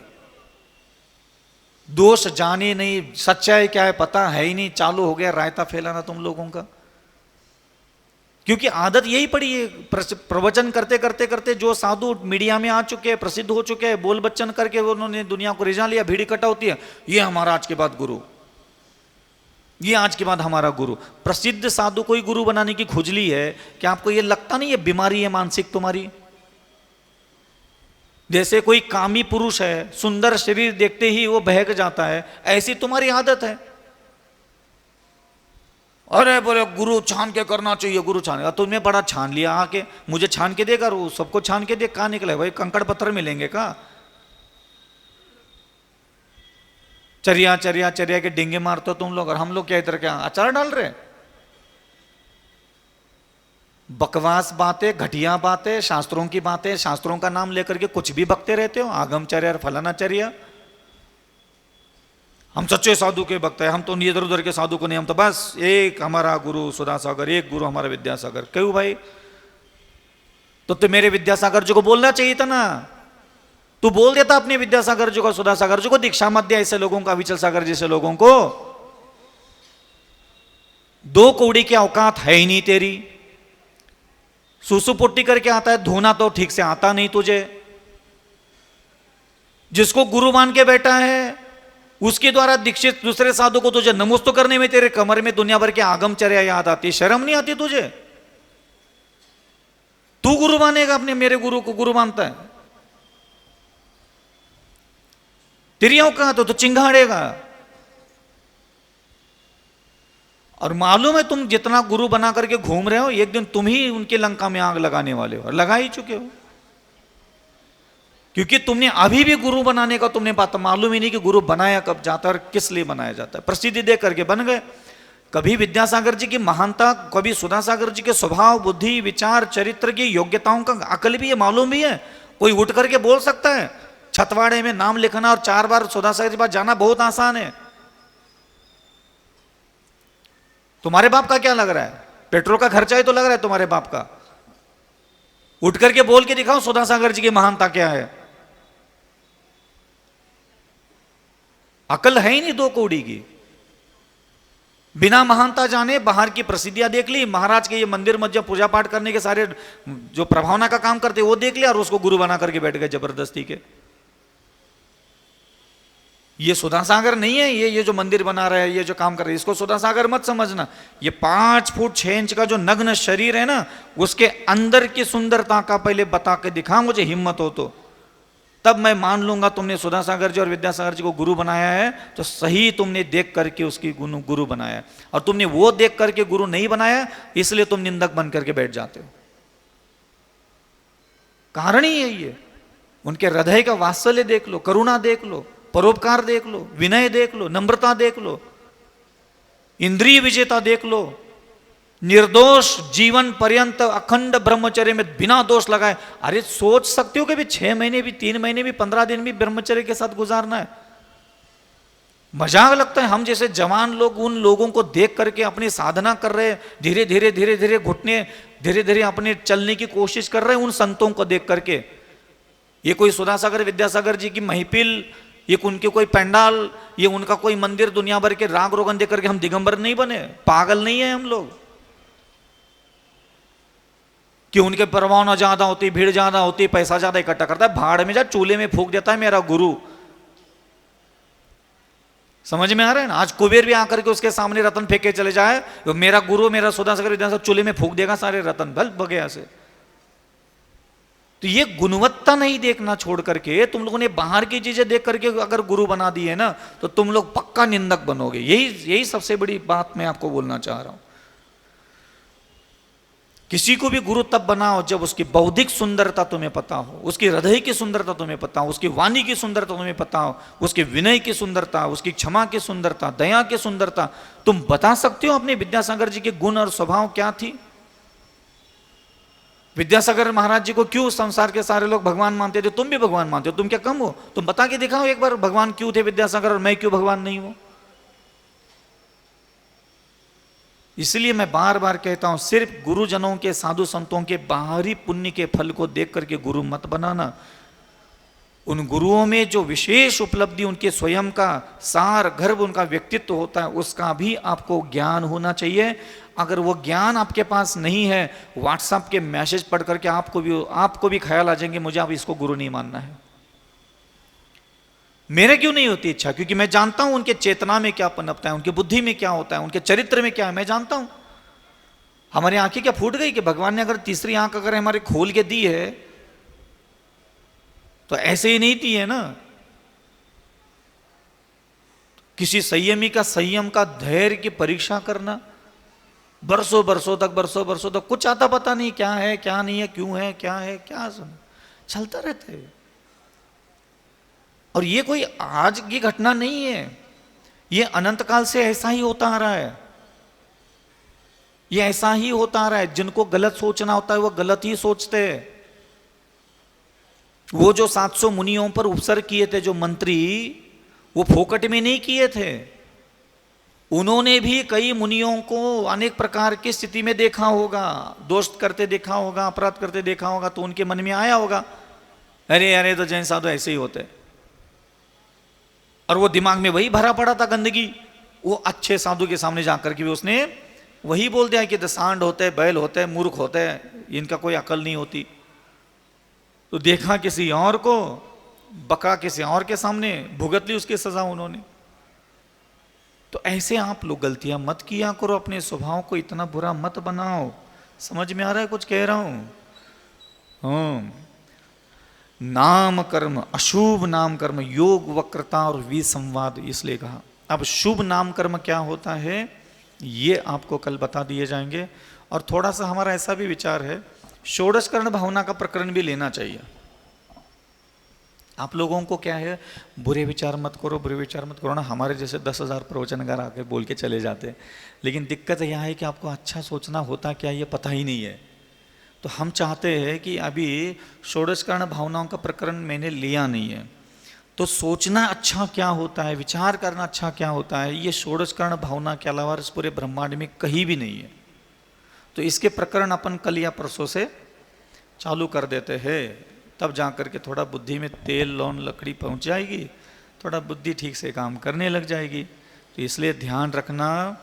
दोष जाने नहीं, सच्चाई क्या है पता है ही नहीं, चालू हो गया रायता फैलाना तुम लोगों का। क्योंकि आदत यही पड़ी है, प्रवचन करते करते करते जो साधु मीडिया में आ चुके हैं, प्रसिद्ध हो चुके हैं, बोल बच्चन करके उन्होंने दुनिया को रिझा लिया, भीड़ इकट्ठा होती है, ये हमारा आज के बाद गुरु, ये आज के बाद हमारा गुरु। प्रसिद्ध साधु को ही गुरु बनाने की खुजली है। क्या आपको ये लगता नहीं ये बीमारी है मानसिक तुम्हारी? जैसे कोई कामी पुरुष है, सुंदर शरीर देखते ही वो बहक जाता है, ऐसी तुम्हारी आदत है। अरे बोले गुरु छान के करना चाहिए, गुरु छान। तुमने बड़ा छान लिया आके, मुझे छान के देगा, सबको छान के दे। कहां निकले भाई? कंकड़ पत्थर मिलेंगे का? चरिया चरिया चरिया के डिंगे मारते हो तुम लोग, और हम लोग क्या इधर क्या अचार डाल रहे? बकवास बातें, घटिया बातें, शास्त्रों की बातें, शास्त्रों का नाम लेकर के कुछ भी बकते रहते हो, आगमचर्या और फलानाचर्या। हम सच्चे साधु के भक्त हैं, हम तो इधर उधर के साधु को नहीं, हम तो बस एक हमारा गुरु सुधा सागर, एक गुरु हमारा विद्यासागर। क्यों भाई? तो मेरे विद्यासागर जी को बोलना चाहिए था ना। तू बोल देता अपने विद्यासागर जी को, सुधा सागर जी को दीक्षा मत दिया ऐसे लोगों को, अविचल सागर जैसे लोगों को। 2 कौड़ी की औकात है ही नहीं तेरी। सुसु पुट्टी करके आता है, धोना तो ठीक से आता नहीं तुझे। जिसको गुरु मान के बैठा है उसके द्वारा दीक्षित दूसरे साधु को तुझे नमस्ते करने में तेरे कमर में दुनिया भर के आगमचर्या याद आती, शर्म नहीं आती तुझे? तू गुरु मानेगा अपने, मेरे गुरु को गुरु मानता है? तेरी औकात तो चिंगाड़ेगा। और मालूम है तुम जितना गुरु बना करके घूम रहे हो, एक दिन तुम ही उनके लंका में आग लगाने वाले हो, और लगा ही चुके हो। क्योंकि तुमने अभी भी गुरु बनाने का तुमने बात मालूम ही नहीं कि गुरु बनाया कब जाता है और किस लिए बनाया जाता है। प्रसिद्धि दे करके बन गए। कभी विद्यासागर जी की महानता, कभी सुधा सागर जी के स्वभाव, बुद्धि, विचार, चरित्र की योग्यताओं का अकल भी है, मालूम भी है। कोई उठ करके बोल सकता है? छतवाड़े में नाम लिखना और 4 बार सुधा सागर जी के पास जाना बहुत आसान है। तुम्हारे बाप का क्या लग रहा है? पेट्रोल का खर्चा ही तो लग रहा है तुम्हारे बाप का। उठ करके बोल के दिखाओ सुधा सागर जी की महानता क्या है। अकल है ही नहीं 2 कौड़ी की। बिना महानता जाने बाहर की प्रसिद्धियां देख ली, महाराज के ये मंदिर मस्जिद पूजा पाठ करने के सारे जो प्रभावना का काम करते वो देख लिया, और उसको गुरु बना करके बैठ गए जबरदस्ती के। ये सुधा सागर नहीं है, ये जो मंदिर बना रहे हैं, ये जो काम कर रहे हैं, इसको सुधा सागर मत समझना। ये 5 फुट 6 इंच का जो नग्न शरीर है ना, उसके अंदर की सुंदरता का पहले बता के दिखा मुझे, हिम्मत हो तो, तब मैं मान लूंगा तुमने सुधा सागर जी और विद्यासागर जी को गुरु बनाया है तो सही तुमने देख करके उसकी गुरु बनाया है। और तुमने वो देख करके गुरु नहीं बनाया, इसलिए तुम निंदक बन करके बैठ जाते हो। कारण ही यही है। उनके हृदय का वात्सल्य देख लो, करुणा देख लो, परोपकार देख लो, विनय देख लो, नम्रता देख लो, इंद्रिय विजेता देख लो, निर्दोष जीवन पर्यंत अखंड ब्रह्मचर्य में बिना दोष लगाए। अरे सोच सकते हो कि भी 6 महीने भी, 3 महीने भी, 15 दिन भी ब्रह्मचर्य के साथ गुजारना है? मजाक लगता है। हम जैसे जवान लोग उन लोगों को देख करके अपनी साधना कर रहे, धीरे धीरे धीरे धीरे घुटने, धीरे धीरे अपने चलने की कोशिश कर रहे हैं उन संतों को देख करके। ये कोई सुधा सागर विद्यासागर जी की महफिल, ये उनके कोई पंडाल, ये उनका कोई मंदिर, दुनिया भर के राग रोगन देख करके हम दिगंबर नहीं बने, पागल नहीं है हम लोग। कि उनके परवाना ज्यादा होती, भीड़ ज्यादा होती, पैसा ज्यादा इकट्ठा करता है, भाड़ में जा चूल्हे में फूंक देता है मेरा गुरु। समझ में आ रहा है ना? आज कुबेर भी आकर के उसके सामने रतन फेंक के चले जाए, तो मेरा गुरु मेरा सुधा सागर विद्यासागर चूल्हे में फूंक देगा सारे रतन भल बगैया से। तो ये गुणवत्ता नहीं देखना छोड़ करके तुम लोगों ने बाहर की चीजें देख करके अगर गुरु बना दी है ना, तो तुम लोग पक्का निंदक बनोगे। यही सबसे बड़ी बात मैं आपको बोलना चाह रहा हूं। किसी को भी गुरु तब बनाओ जब उसकी बौद्धिक सुंदरता तुम्हें पता हो, उसकी हृदय की सुंदरता तुम्हें पता हो, उसकी वाणी की सुंदरता तुम्हें पता हो, उसके विनय की सुंदरता, उसकी क्षमा की सुंदरता, दया की सुंदरता। तुम बता सकते हो अपने विद्यासागर जी के गुण और स्वभाव क्या थी? विद्यासागर महाराज जी को क्यों संसार के सारे लोग भगवान मानते थे? तुम भी भगवान मानते हो, तुम क्या कम हो? तुम बता के दिखाओ एक बार भगवान क्यों थे विद्यासागर और मैं क्यों भगवान नहीं हूं। इसलिए मैं बार बार कहता हूं, सिर्फ गुरुजनों के, साधु संतों के बाहरी पुण्य के फल को देख करके गुरु मत बनाना। उन गुरुओं में जो विशेष उपलब्धि, उनके स्वयं का सार गर्भ, उनका व्यक्तित्व होता है, उसका भी आपको ज्ञान होना चाहिए। अगर वो ज्ञान आपके पास नहीं है, व्हाट्सएप के मैसेज पढ़ करके आपको भी ख्याल आ जाएंगे मुझे अब इसको गुरु नहीं मानना है। मेरे क्यों नहीं होती इच्छा? क्योंकि मैं जानता हूं उनके चेतना में क्या पनपता है, उनकी बुद्धि में क्या होता है, उनके चरित्र में क्या है, मैं जानता हूं। हमारी आंखें क्या फूट गई कि भगवान ने अगर तीसरी आंख अगर हमारे खोल के दी है तो ऐसे ही नहीं दी है ना। किसी संयमी का संयम का धैर्य की परीक्षा करना, बरसों बरसों तक कुछ आता पता नहीं क्या है क्या नहीं है, क्यों है क्या है, क्या चलता रहता है। और ये कोई आज की घटना नहीं है, ये अनंत काल से ऐसा ही होता आ रहा है। ये ऐसा ही होता आ रहा है। जिनको गलत सोचना होता है वो गलत ही सोचते हैं। वो जो 700 मुनियों पर उपसर्ग किए थे जो मंत्री, वो फोकट में नहीं किए थे। उन्होंने भी कई मुनियों को अनेक प्रकार की स्थिति में देखा होगा, दोष करते देखा होगा, अपराध करते देखा होगा, तो उनके मन में आया होगा अरे अरे तो जैन साधु ऐसे ही होते। और वो दिमाग में वही भरा पड़ा था गंदगी। वो अच्छे साधु के सामने जाकर के भी उसने वही बोल दिया कि सांड होते हैं, बैल होते हैं, मूर्ख होते हैं, इनका कोई अकल नहीं होती। तो देखा किसी और को, बका किसी और के सामने, भुगत ली उसकी सजा उन्होंने। तो ऐसे आप लोग गलतियां मत किया करो, अपने स्वभाव को इतना बुरा मत बनाओ। समझ में आ रहा है कुछ कह रहा हूं? नाम कर्म, अशुभ नाम कर्म, योग वक्रता और विसंवाद, इसलिए कहा। अब शुभ नाम कर्म क्या होता है ये आपको कल बता दिए जाएंगे। और थोड़ा सा हमारा ऐसा भी विचार है, षोडश कर्ण भावना का प्रकरण भी लेना चाहिए। आप लोगों को क्या है, बुरे विचार मत करो, बुरे विचार मत करो ना। हमारे जैसे 10,000 प्रवचनकार आके बोल के चले जाते हैं, लेकिन दिक्कत यह है कि आपको अच्छा सोचना होता क्या ये पता ही नहीं है। तो हम चाहते हैं कि अभी षोडश कर्ण भावनाओं का प्रकरण मैंने लिया नहीं है, तो सोचना अच्छा क्या होता है, विचार करना अच्छा क्या होता है, ये षोडश कर्ण भावना के अलावा इस पूरे ब्रह्मांड में कहीं भी नहीं है। तो इसके प्रकरण अपन कल या परसों से चालू कर देते हैं, तब जा कर के थोड़ा बुद्धि में तेल लौन लकड़ी पहुंच जाएगी, थोड़ा बुद्धि ठीक से काम करने लग जाएगी। तो इसलिए ध्यान रखना,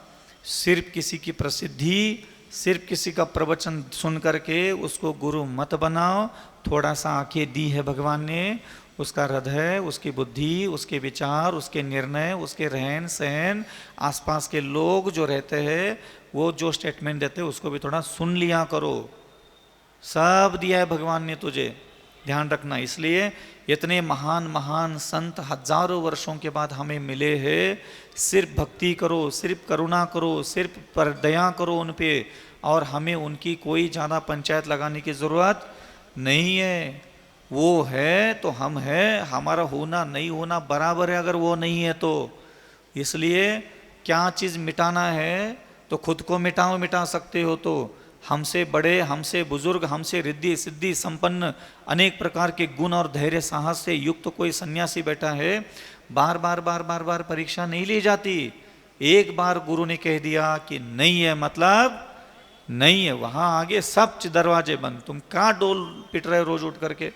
सिर्फ किसी की प्रसिद्धि, सिर्फ किसी का प्रवचन सुन करके उसको गुरु मत बनाओ। थोड़ा सा आंखें दी है भगवान ने, उसका हृदय, उसकी बुद्धि, उसके विचार, उसके निर्णय, उसके रहन सहन, आसपास के लोग जो रहते हैं वो जो स्टेटमेंट देते हैं उसको भी थोड़ा सुन लिया करो। सब दिया है भगवान ने तुझे, ध्यान रखना। इसलिए इतने महान महान संत हजारों वर्षों के बाद हमें मिले हैं। सिर्फ भक्ति करो, सिर्फ करुणा करो, सिर्फ पर दया करो उन पे, और हमें उनकी कोई ज़्यादा पंचायत लगाने की ज़रूरत नहीं है। वो है तो हम है, हमारा होना नहीं होना बराबर है अगर वो नहीं है तो। इसलिए क्या चीज़ मिटाना है तो खुद को मिटाओ, मिटा सकते हो तो। हमसे बड़े, हमसे बुजुर्ग, हमसे रिद्धि सिद्धि संपन्न, अनेक प्रकार के गुण और धैर्य साहस से युक्त तो कोई सन्यासी बैठा है, बार बार बार बार बार परीक्षा नहीं ली जाती। एक बार गुरु ने कह दिया कि नहीं है मतलब नहीं है, वहां आगे सब दरवाजे बंद। तुम क्या डोल पिट रहे रोज उठ करके।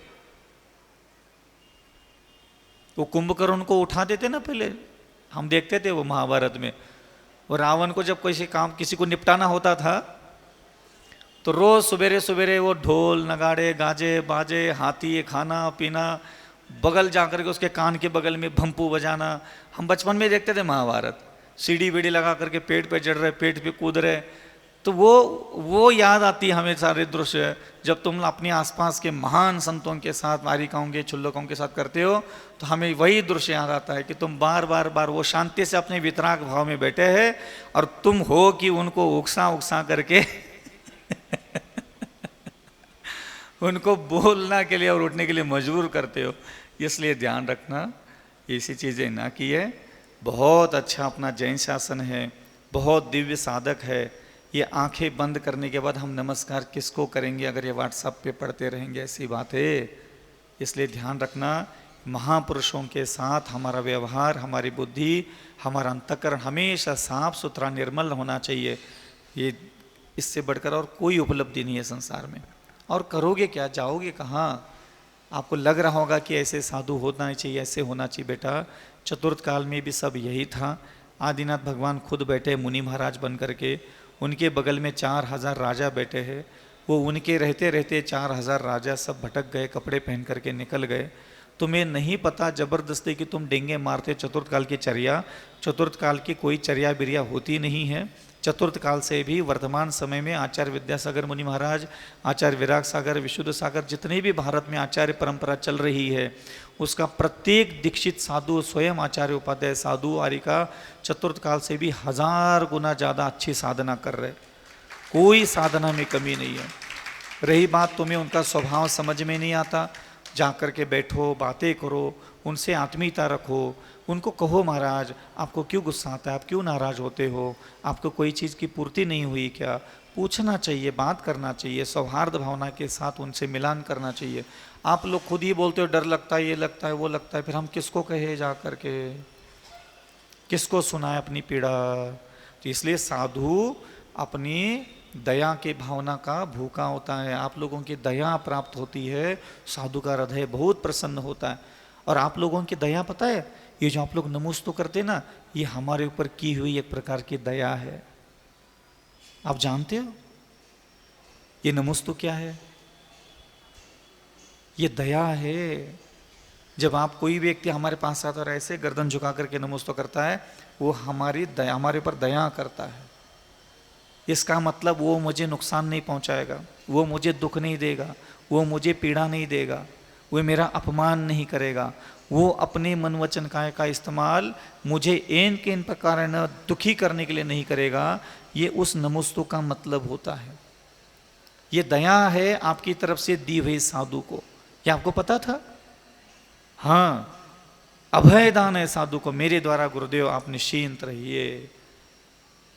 वो कुंभकर्ण को उठा देते ना, पहले हम देखते थे वो महाभारत में। वो रावण को जब किसी को निपटाना होता था, तो रोज सवेरे सवेरे वो ढोल नगाड़े गाजे बाजे हाथी खाना पीना, बगल जाकर के उसके कान के बगल में भंपू बजाना। हम बचपन में देखते थे महाभारत, सीढ़ी बीड़ी लगा करके पेट पे चढ़ रहे, पेट पे कूद रहे, तो वो याद आती है हमें सारे दृश्य। जब तुम अपने आसपास के महान संतों के साथ, वारिकाओं के छुल्लकों के साथ करते हो, तो हमें वही दृश्य याद आता है कि तुम बार बार बार वो शांति से अपने वितराग भाव में बैठे हैं और तुम हो कि उनको उकसा उकसा करके उनको बोलना के लिए और उठने के लिए मजबूर करते हो। इसलिए ध्यान रखना ऐसी चीज़ें ना किए। बहुत अच्छा अपना जैन शासन है, बहुत दिव्य साधक है। ये आंखें बंद करने के बाद हम नमस्कार किसको करेंगे अगर ये व्हाट्सएप पे पढ़ते रहेंगे, ऐसी बात है। इसलिए ध्यान रखना, महापुरुषों के साथ हमारा व्यवहार, हमारी बुद्धि, हमारा अंतःकरण हमेशा साफ सुथरा निर्मल होना चाहिए। ये इससे बढ़कर और कोई उपलब्धि नहीं है संसार में। और करोगे क्या, जाओगे कहाँ? आपको लग रहा होगा कि ऐसे साधु होना चाहिए, ऐसे होना चाहिए। बेटा, चतुर्थ काल में भी सब यही था। आदिनाथ भगवान खुद बैठे मुनि महाराज बन करके, उनके बगल में 4000 राजा बैठे हैं। वो उनके रहते रहते 4000 राजा सब भटक गए, कपड़े पहन करके निकल गए। तुम्हें नहीं पता जबरदस्ती कि तुम डेंगे मारते चतुर्थ काल की चर्या। चतुर्थ काल की कोई चर्या बिरिया होती नहीं है। चतुर्थ काल से भी वर्तमान समय में आचार्य विद्यासागर मुनि महाराज, आचार्य विराग सागर, विशुद्ध सागर, जितने भी भारत में आचार्य परंपरा चल रही है, उसका प्रत्येक दीक्षित साधु, स्वयं आचार्य उपाध्याय साधु आरिका चतुर्थ काल से भी 1000 गुना ज़्यादा अच्छी साधना कर रहे। कोई साधना में कमी नहीं है। रही बात तुम्हें उनका स्वभाव समझ में नहीं आता, जा कर के बैठो, बातें करो, उनसे आत्मीयता रखो, उनको कहो महाराज आपको क्यों गुस्सा आता है, आप क्यों नाराज होते हो, आपको कोई चीज़ की पूर्ति नहीं हुई क्या? पूछना चाहिए, बात करना चाहिए, सौहार्द भावना के साथ उनसे मिलान करना चाहिए। आप लोग खुद ही बोलते हो डर लगता है, ये लगता है, वो लगता है, फिर हम किसको कहे जा कर के, किसको सुनाए अपनी पीड़ा? तो इसलिए साधु अपनी दया के भावना का भूखा होता है। आप लोगों की दया प्राप्त होती है, साधु का हृदय बहुत प्रसन्न होता है। और आप लोगों की दया पता है, ये जो आप लोग नमोस्तु करते ना, ये हमारे ऊपर की हुई एक प्रकार की दया है। आप जानते हो ये नमोस्तु क्या है? ये दया है। जब आप कोई व्यक्ति हमारे पास आता और ऐसे गर्दन झुका करके नमोस्तु करता है, वो हमारी दया, हमारे ऊपर दया करता है। इसका मतलब वो मुझे नुकसान नहीं पहुंचाएगा, वो मुझे दुख नहीं देगा, वो मुझे पीड़ा नहीं देगा, वो मेरा अपमान नहीं करेगा, वो अपने मन वचन काय का इस्तेमाल मुझे एन के इन प्रकार न दुखी करने के लिए नहीं करेगा। ये उस नमोस्तु का मतलब होता है। ये दया है आपकी तरफ से दी हुई साधु को। ये आपको पता था? हाँ, अभय दान है साधु को मेरे द्वारा गुरुदेव, आप निश्चिंत रहिए।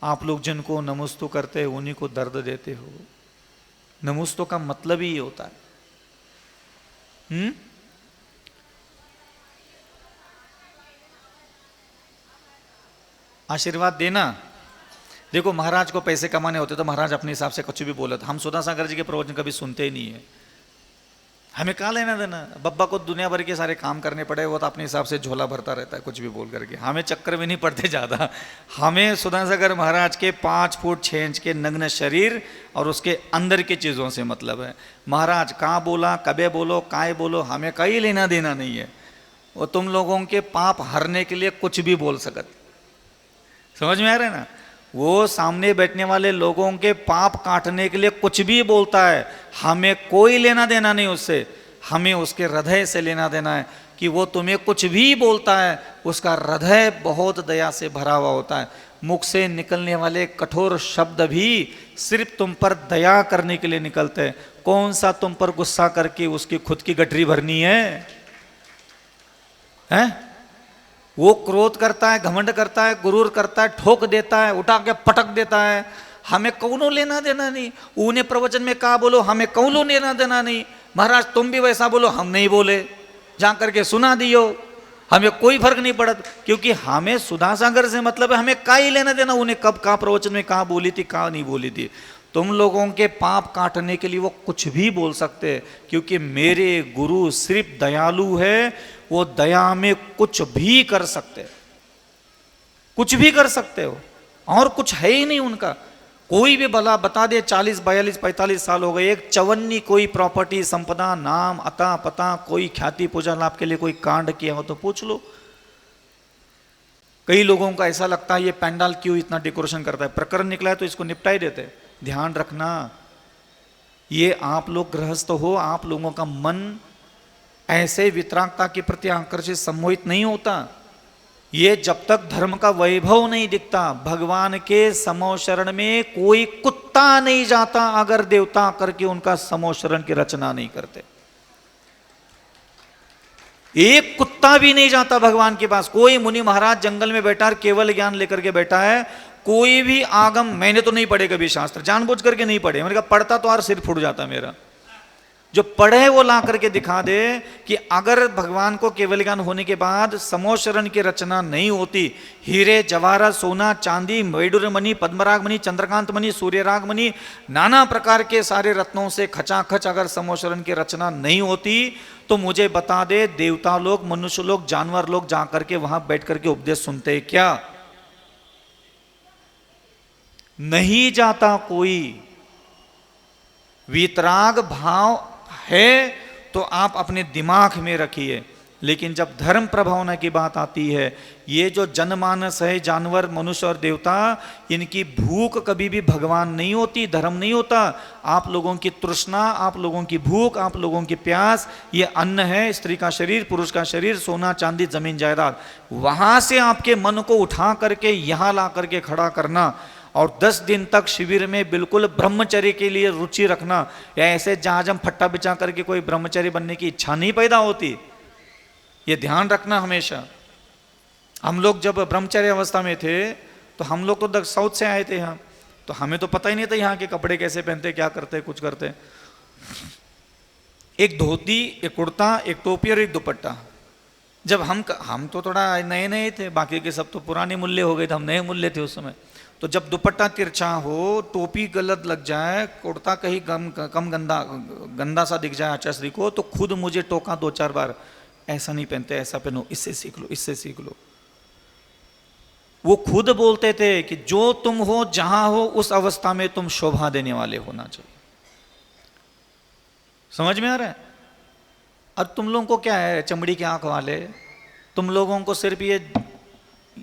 आप लोग जिनको नमोस्तु करते हो उन्हीं को दर्द देते हो। नमोस्तु का मतलब ही ये होता है। आशीर्वाद देना। देखो, महाराज को पैसे कमाने होते तो महाराज अपने हिसाब से कुछ भी बोलते। हम सुधा सागर जी के प्रवचन कभी सुनते ही नहीं है। हमें कहाँ लेना देना? बब्बा को दुनिया भर के सारे काम करने पड़े, वो तो अपने हिसाब से झोला भरता रहता है कुछ भी बोल करके। हमें चक्कर में नहीं पड़ते ज़्यादा। हमें सुधा सागर महाराज के 5 फुट 6 इंच के नग्न शरीर और उसके अंदर की चीज़ों से मतलब है। महाराज कहाँ बोला, कबे बोलो, काय बोलो, हमें कहीं लेना देना नहीं है। वो तुम लोगों के पाप हरने के लिए कुछ भी बोल सकते। समझ में आ रहा है ना? वो सामने बैठने वाले लोगों के पाप काटने के लिए कुछ भी बोलता है, हमें कोई लेना देना नहीं उससे। हमें उसके हृदय से लेना देना है कि वो तुम्हें कुछ भी बोलता है, उसका हृदय बहुत दया से भरा हुआ होता है। मुख से निकलने वाले कठोर शब्द भी सिर्फ तुम पर दया करने के लिए निकलते हैं। कौन सा तुम पर गुस्सा करके उसकी खुद की गठरी भरनी है? हैं? वो क्रोध करता है, घमंड करता है, गुरूर करता है, ठोक देता है, उठा के पटक देता है। हमें कौनो लेना देना नहीं। उन्हें प्रवचन में कहा बोलो, हमें कौनो लेना देना नहीं। महाराज तुम भी वैसा बोलो, हम नहीं बोले, जा करके सुना दियो, हमें कोई फर्क नहीं पड़ता। क्योंकि हमें सुधा सागर से मतलब है, हमें का ही लेना देना उन्हें कब कहाँ प्रवचन में कहाँ बोली थी, कहाँ नहीं बोली थी। तुम लोगों के पाप काटने के लिए वो कुछ भी बोल सकते हैं, क्योंकि मेरे गुरु सिर्फ दयालु है। वो दया में कुछ भी कर सकते, कुछ भी कर सकते हो, और कुछ है ही नहीं उनका। कोई भी भला बता दे 40 42 45 साल हो गए, एक चवन्नी कोई प्रॉपर्टी संपदा नाम अता पता कोई ख्याति पूजा लाभ के लिए कोई कांड किया हो तो पूछ लो। कई लोगों का ऐसा लगता है ये पंडाल क्यों इतना डेकोरेशन करता है, प्रकरण निकला है तो इसको निपटा ही देते। ध्यान रखना, ये आप लोग गृहस्थ हो, आप लोगों का मन ऐसे वितरागता के प्रति आकर्षित सम्मोहित नहीं होता। ये जब तक धर्म का वैभव नहीं दिखता, भगवान के समोशरण में कोई कुत्ता नहीं जाता अगर देवता करके उनका समोशरण की रचना नहीं करते। एक कुत्ता भी नहीं जाता भगवान के पास। कोई मुनि महाराज जंगल में बैठा केवल ज्ञान लेकर के बैठा है, कोई भी आगम, मैंने तो नहीं पढ़े कभी शास्त्र, जानबूझ करके नहीं पढ़े, मैंने कहा पढ़ता तो यार सिर फूट जाता मेरा। जो पढ़े वो ला करके दिखा दे कि अगर भगवान को केवल ज्ञान होने के बाद समोशरण की रचना नहीं होती, हीरे जवाहरात सोना चांदी वैडूर्य मणि पद्मराग मणि चंद्रकांत मणि सूर्यराग मणि नाना प्रकार के सारे रत्नों से खचाखच अगर समोशरण की रचना नहीं होती तो मुझे बता दे देवता लोग, मनुष्य लोग, जानवर लोग जाकर के वहां बैठ करके उपदेश सुनते क्या? नहीं जाता कोई। वितराग भाव है तो आप अपने दिमाग में रखिए, लेकिन जब धर्म प्रभावना की बात आती है, ये जो जनमानस है, जानवर, मनुष्य और देवता, इनकी भूख कभी भी भगवान नहीं होती, धर्म नहीं होता। आप लोगों की तृष्णा, आप लोगों की भूख, आप लोगों की प्यास, ये अन्न है, स्त्री का शरीर, पुरुष का शरीर, सोना चांदी जमीन जायदाद, वहां से आपके मन को उठा करके यहां ला करके खड़ा करना और 10 दिन तक शिविर में बिल्कुल ब्रह्मचर्य के लिए रुचि रखना, या ऐसे जहाजम फट्टा बिछा करके कोई ब्रह्मचर्य बनने की इच्छा नहीं पैदा होती। ये ध्यान रखना हमेशा। हम लोग जब ब्रह्मचर्य अवस्था में थे तो हम लोग तो साउथ से आए थे यहाँ, तो हमें तो पता ही नहीं था यहाँ के कपड़े कैसे पहनते, क्या करते, कुछ करते। एक धोती, एक कुर्ता, एक टोपी और एक दुपट्टा। जब हम तो थोड़ा नए नए थे, बाकी के सब तो पुराने मूल्य हो गए थे, हम नए मूल्य थे उस समय। तो जब दुपट्टा तिरछा हो, टोपी गलत लग जाए, कुर्ता कहीं कम गंदा सा दिख जाए आचार्य को, तो खुद मुझे टोका 2-4 बार, ऐसा नहीं पहनते, ऐसा पहनो, इससे सीख लो, इससे सीख लो। वो खुद बोलते थे कि जो तुम हो, जहां हो, उस अवस्था में तुम शोभा देने वाले होना चाहिए। समझ में आ रहा है? और तुम लोगों को क्या है, चमड़ी की आंख वाले, तुम लोगों को सिर्फ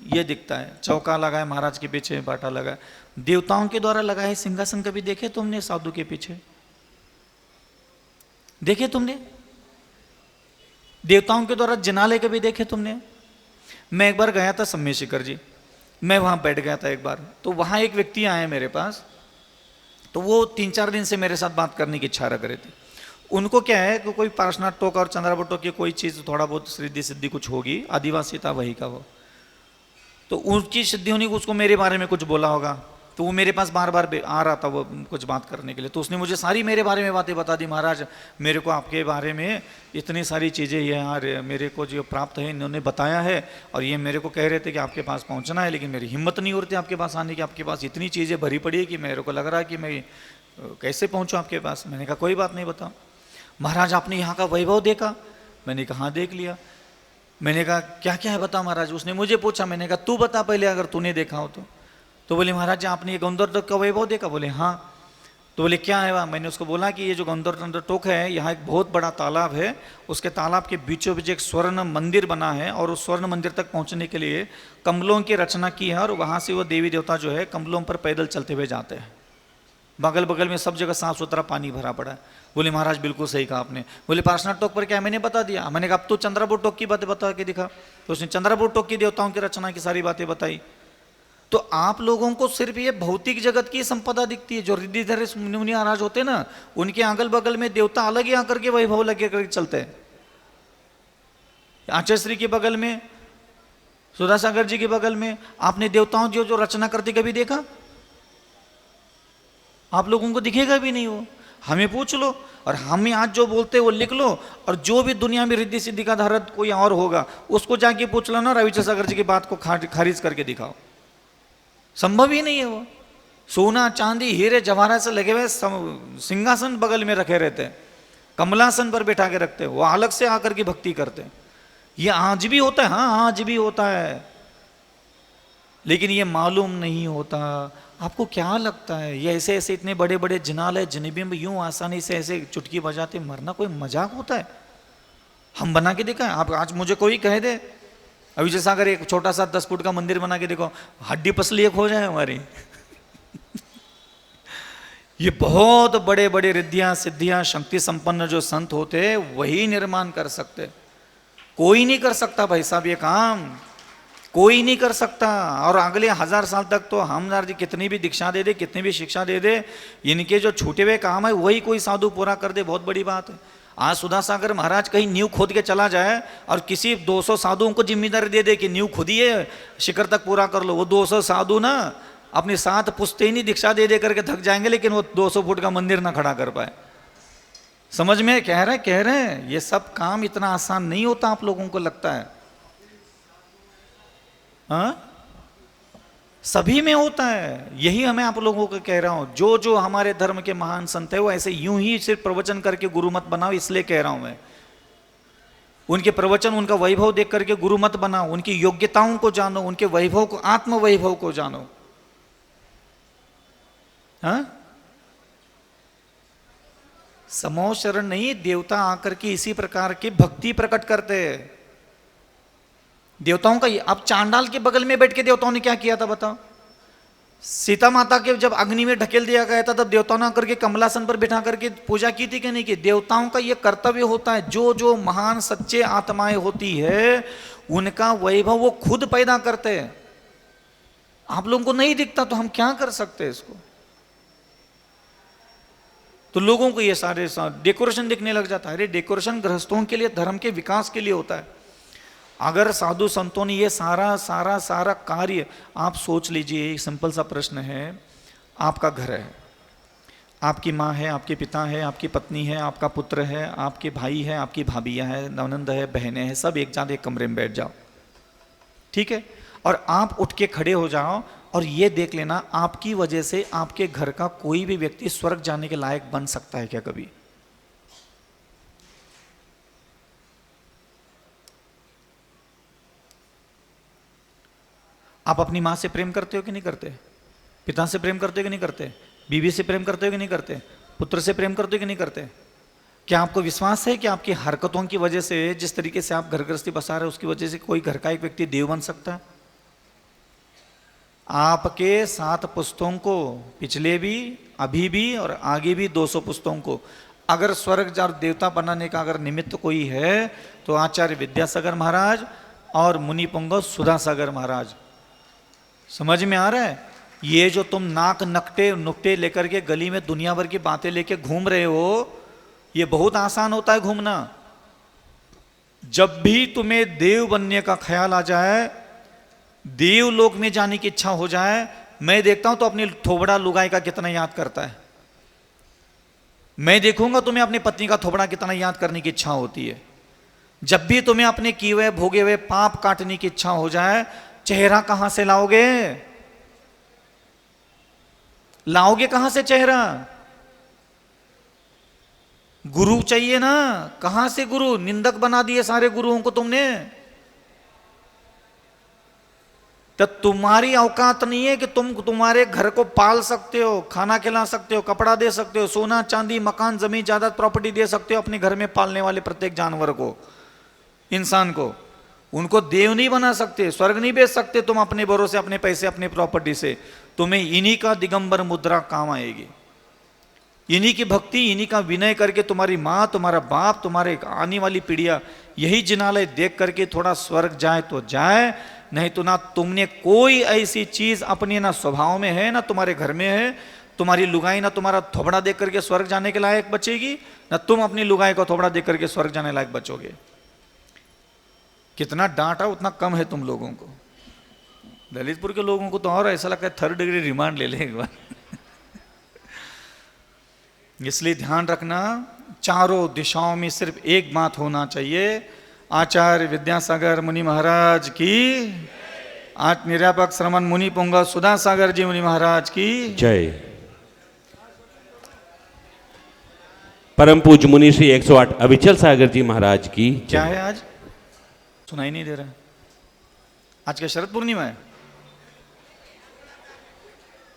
ये दिखता है, चौका लगा है महाराज के पीछे, बाटा लगा है, देवताओं के द्वारा लगा है सिंहासन कभी देखे तुमने? साधु के पीछे देखे तुमने? देवताओं के द्वारा जिनाले कभी देखे तुमने? मैं एक बार गया था सम्मेद शिखर जी, मैं वहां बैठ गया था एक बार, तो वहां एक व्यक्ति आए मेरे पास, तो वो 3-4 दिन से मेरे साथ बात करने की इच्छा रख रहे थे। उनको क्या है कि कोई पार्श्वनाथ टोक और चंद्राबट टोक की कोई चीज़ थोड़ा बहुत सिद्धि सिद्धि कुछ होगी, आदिवासी था वही का वो, तो उनकी सिद्धि होने को उसको मेरे बारे में कुछ बोला होगा, तो वो मेरे पास बार बार आ रहा था वो कुछ बात करने के लिए। तो उसने मुझे सारी मेरे बारे में बातें बता दी, महाराज मेरे को आपके बारे में इतनी सारी चीज़ें ये यार मेरे को जो प्राप्त है इन्होंने बताया है, और ये मेरे को कह रहे थे कि आपके पास पहुंचना है, लेकिन मेरी हिम्मत नहीं हो रही थी आपके पास आने की, आपके पास इतनी चीज़ें भरी पड़ी है कि मेरे को लग रहा है कि मैं कैसे पहुँचूँ आपके पास। मैंने कहा कोई बात नहीं, बताओ। महाराज आपने यहाँ का वैभव देखा? मैंने कहा हाँ देख लिया। मैंने कहा क्या क्या है बता महाराज। उसने मुझे पूछा, मैंने कहा तू बता पहले अगर तूने देखा हो तो बोले महाराज आपने ये गंधर्व का वैभव देखा? बोले हाँ। तो बोले क्या है वह? मैंने उसको बोला कि ये जो गंधर्व टोक है, यहाँ एक बहुत बड़ा तालाब है, उसके तालाब के बीचों बीच एक स्वर्ण मंदिर बना है, और उस स्वर्ण मंदिर तक पहुँचने के लिए कमलों की रचना की है, और वहाँ से वो देवी देवता जो है कमलों पर पैदल चलते हुए जाते हैं। बगल बगल में सब जगह साफ सुथरा पानी भरा पड़ा है। बोले महाराज बिल्कुल सही कहा आपने। बोले पार्श्वनाथ टोक पर क्या? मैंने बता दिया। मैंने कहा अब तो चंद्राबोट टोक की बातें बता के दिखा। तो उसने चंद्राबोट टोक की देवताओं की रचना की सारी बातें बताई। तो आप लोगों को सिर्फ ये भौतिक जगत की संपदा दिखती है। जो रिद्धिधर मुनि महाराज होते हैं ना, उनके अगल बगल में देवता अलग ही आकर के वैभव लगे करके चलते हैं। आचार्य के बगल में, सुधासागर जी के बगल में आपने देवताओं जो रचना करते कभी देखा? आप लोगों को दिखेगा भी नहीं वो। हमें पूछ लो, और हमें आज जो बोलते हैं वो लिख लो, और जो भी दुनिया में रिद्धि सिद्धि का धारक कोई और होगा उसको जाके पूछ लो ना, रविचंद्र सागर जी की बात को खारिज करके दिखाओ। संभव ही नहीं है वो। सोना चांदी हीरे जवाहरात से लगे हुए सिंहासन बगल में रखे रहते हैं, कमलासन पर बैठा के रखते हैं, वो अलग से आकर की भक्ति करते हैं। ये आज भी होता है, हाँ आज भी होता है, लेकिन ये मालूम नहीं होता। आपको क्या लगता है ये ऐसे ऐसे इतने बड़े बड़े जिनालय जनिबिंब यूं आसानी से ऐसे चुटकी बजाते मरना कोई मजाक होता है? हम बना के दिखाएं? आप आज मुझे कोई कह दे अभी जैसा अगर एक छोटा सा 10 फुट का मंदिर बना के देखो, हड्डी पसली एक हो जाए हमारी। ये बहुत बड़े बड़े रिद्धियां सिद्धियां शक्ति संपन्न जो संत होते वही निर्माण कर सकते, कोई नहीं कर सकता भाई साहब ये काम, कोई नहीं कर सकता। और अगले 1000 साल तक तो हम कितनी भी दीक्षा दे दे, कितनी भी शिक्षा दे दे, इनके जो छूटे हुए काम है वही कोई साधु पूरा कर दे, बहुत बड़ी बात है। आज सुधा सागर महाराज कहीं नींव खोद के चला जाए और किसी 200 साधुओं को जिम्मेदारी दे दे कि नींव खुदिए शिखर तक पूरा कर लो, वो 200 साधु ना अपनी 7 पुश्तैनी दीक्षा दे दे करके थक जाएंगे, लेकिन वो 200 फुट का मंदिर ना खड़ा कर पाए। समझ में कह रहे हैं ये सब काम इतना आसान नहीं होता, आप लोगों को लगता है? हाँ, सभी में होता है। यही हमें आप लोगों को कह रहा हूं, जो जो हमारे धर्म के महान संत है वो ऐसे यूं ही सिर्फ प्रवचन करके गुरु मत बनाओ, इसलिए कह रहा हूं मैं। उनके प्रवचन उनका वैभव देख करके गुरु मत बनाओ, उनकी योग्यताओं को जानो, उनके वैभव को, आत्म वैभव को जानो। हाँ, समो शरण नहीं, देवता आकर के इसी प्रकार की भक्ति प्रकट करते हैं। देवताओं का अब चांडाल के बगल में बैठ के देवताओं ने क्या किया था बताओ? सीता माता के जब अग्नि में ढकेल दिया गया था तब देवताओं ने आकर के कमलासन पर बिठा करके पूजा की थी कि नहीं की? देवताओं का यह कर्तव्य होता है, जो जो महान सच्चे आत्माएं होती है उनका वैभव वो खुद पैदा करते हैं। आप लोगों को नहीं दिखता तो हम क्या कर सकते हैं इसको? तो लोगों को ये सारे डेकोरेशन दिखने लग जाता है। अरे डेकोरेशन गृहस्थों के लिए, धर्म के विकास के लिए होता है। अगर साधु संतों ने ये सारा कार्य, आप सोच लीजिए, एक सिंपल सा प्रश्न है, आपका घर है, आपकी माँ है, आपके पिता है, आपकी पत्नी है, आपका पुत्र है, आपके भाई है, आपकी भाभियाँ है, ननंद है, बहनें हैं, सब एक साथ एक कमरे में बैठ जाओ, ठीक है? और आप उठ के खड़े हो जाओ और ये देख लेना, आपकी वजह से आपके घर का कोई भी व्यक्ति स्वर्ग जाने के लायक बन सकता है क्या कभी? आप अपनी माँ से प्रेम करते हो कि नहीं करते? पिता से प्रेम करते हो कि नहीं करते? बीवी से प्रेम करते हो कि नहीं करते? पुत्र से प्रेम करते हो कि नहीं करते? क्या आपको विश्वास है कि आपकी हरकतों की वजह से, जिस तरीके से आप घर गृहस्थी बसा रहे हो उसकी वजह से कोई घर का एक व्यक्ति देव बन सकता है? आपके 7 पुस्तों को, पिछले भी, अभी भी और आगे भी 200 पुस्तों को, अगर स्वर्ग और देवता बनाने का अगर निमित्त कोई है तो आचार्य विद्यासागर महाराज और मुनि पुंगव सुधा सागर महाराज। समझ में आ रहा है? ये जो तुम नाक नकटे नुकटे लेकर के गली में दुनिया भर की बातें लेके घूम रहे हो, ये बहुत आसान होता है घूमना। जब भी तुम्हें देव बनने का ख्याल आ जाए, देव लोक में जाने की इच्छा हो जाए, मैं देखता हूं तो अपनी थोबड़ा लुगाई का कितना याद करता है। मैं देखूंगा तुम्हें अपनी पत्नी का थोबड़ा कितना याद करने की इच्छा होती है। जब भी तुम्हें अपने किए हुए भोगे हुए पाप काटने की इच्छा हो जाए, चेहरा कहां से लाओगे? लाओगे कहां से चेहरा? गुरु चाहिए ना, कहां से गुरु? निंदक बना दिए सारे गुरुओं को तुमने। तो तुम्हारी औकात नहीं है कि तुम तुम्हारे घर को पाल सकते हो, खाना खिला सकते हो, कपड़ा दे सकते हो, सोना चांदी मकान जमीन जायदाद प्रॉपर्टी दे सकते हो अपने घर में पालने वाले प्रत्येक जानवर को, इंसान को। उनको देव नहीं बना सकते, स्वर्ग नहीं बेच सकते तुम अपने भरोसे, अपने पैसे, अपनी प्रॉपर्टी से। तुम्हें इन्हीं का दिगंबर मुद्रा काम आएगी, इन्हीं की भक्ति, इन्हीं का विनय करके तुम्हारी माँ, तुम्हारा बाप, तुम्हारे आने वाली पीढ़ियां यही जिनालय देख करके थोड़ा स्वर्ग जाए तो जाए, नहीं तो ना तुमने कोई ऐसी चीज अपने ना स्वभाव में है, ना तुम्हारे घर में है। तुम्हारी लुगाई ना तुम्हारा थोबड़ा देख करके स्वर्ग जाने के लायक बचेगी, ना तुम अपनी लुगाई को थोबड़ा देख करके स्वर्ग जाने लायक बचोगे। कितना डांटा उतना कम है तुम लोगों को। ललितपुर के लोगों को तो और ऐसा लगता है 3rd डिग्री रिमांड ले लें एक बार। इसलिए ध्यान रखना, चारों दिशाओं में सिर्फ एक बात होना चाहिए, आचार्य विद्यासागर मुनि महाराज की, आज निरापक श्रमण मुनि पुंगव सुधा सागर जी मुनि महाराज की जय। परम पूज्य मुनि श्री 108 अविचल सागर जी महाराज की। क्या है आज? सुनाई नहीं दे रहा है। आज क्या शरद पूर्णिमा है?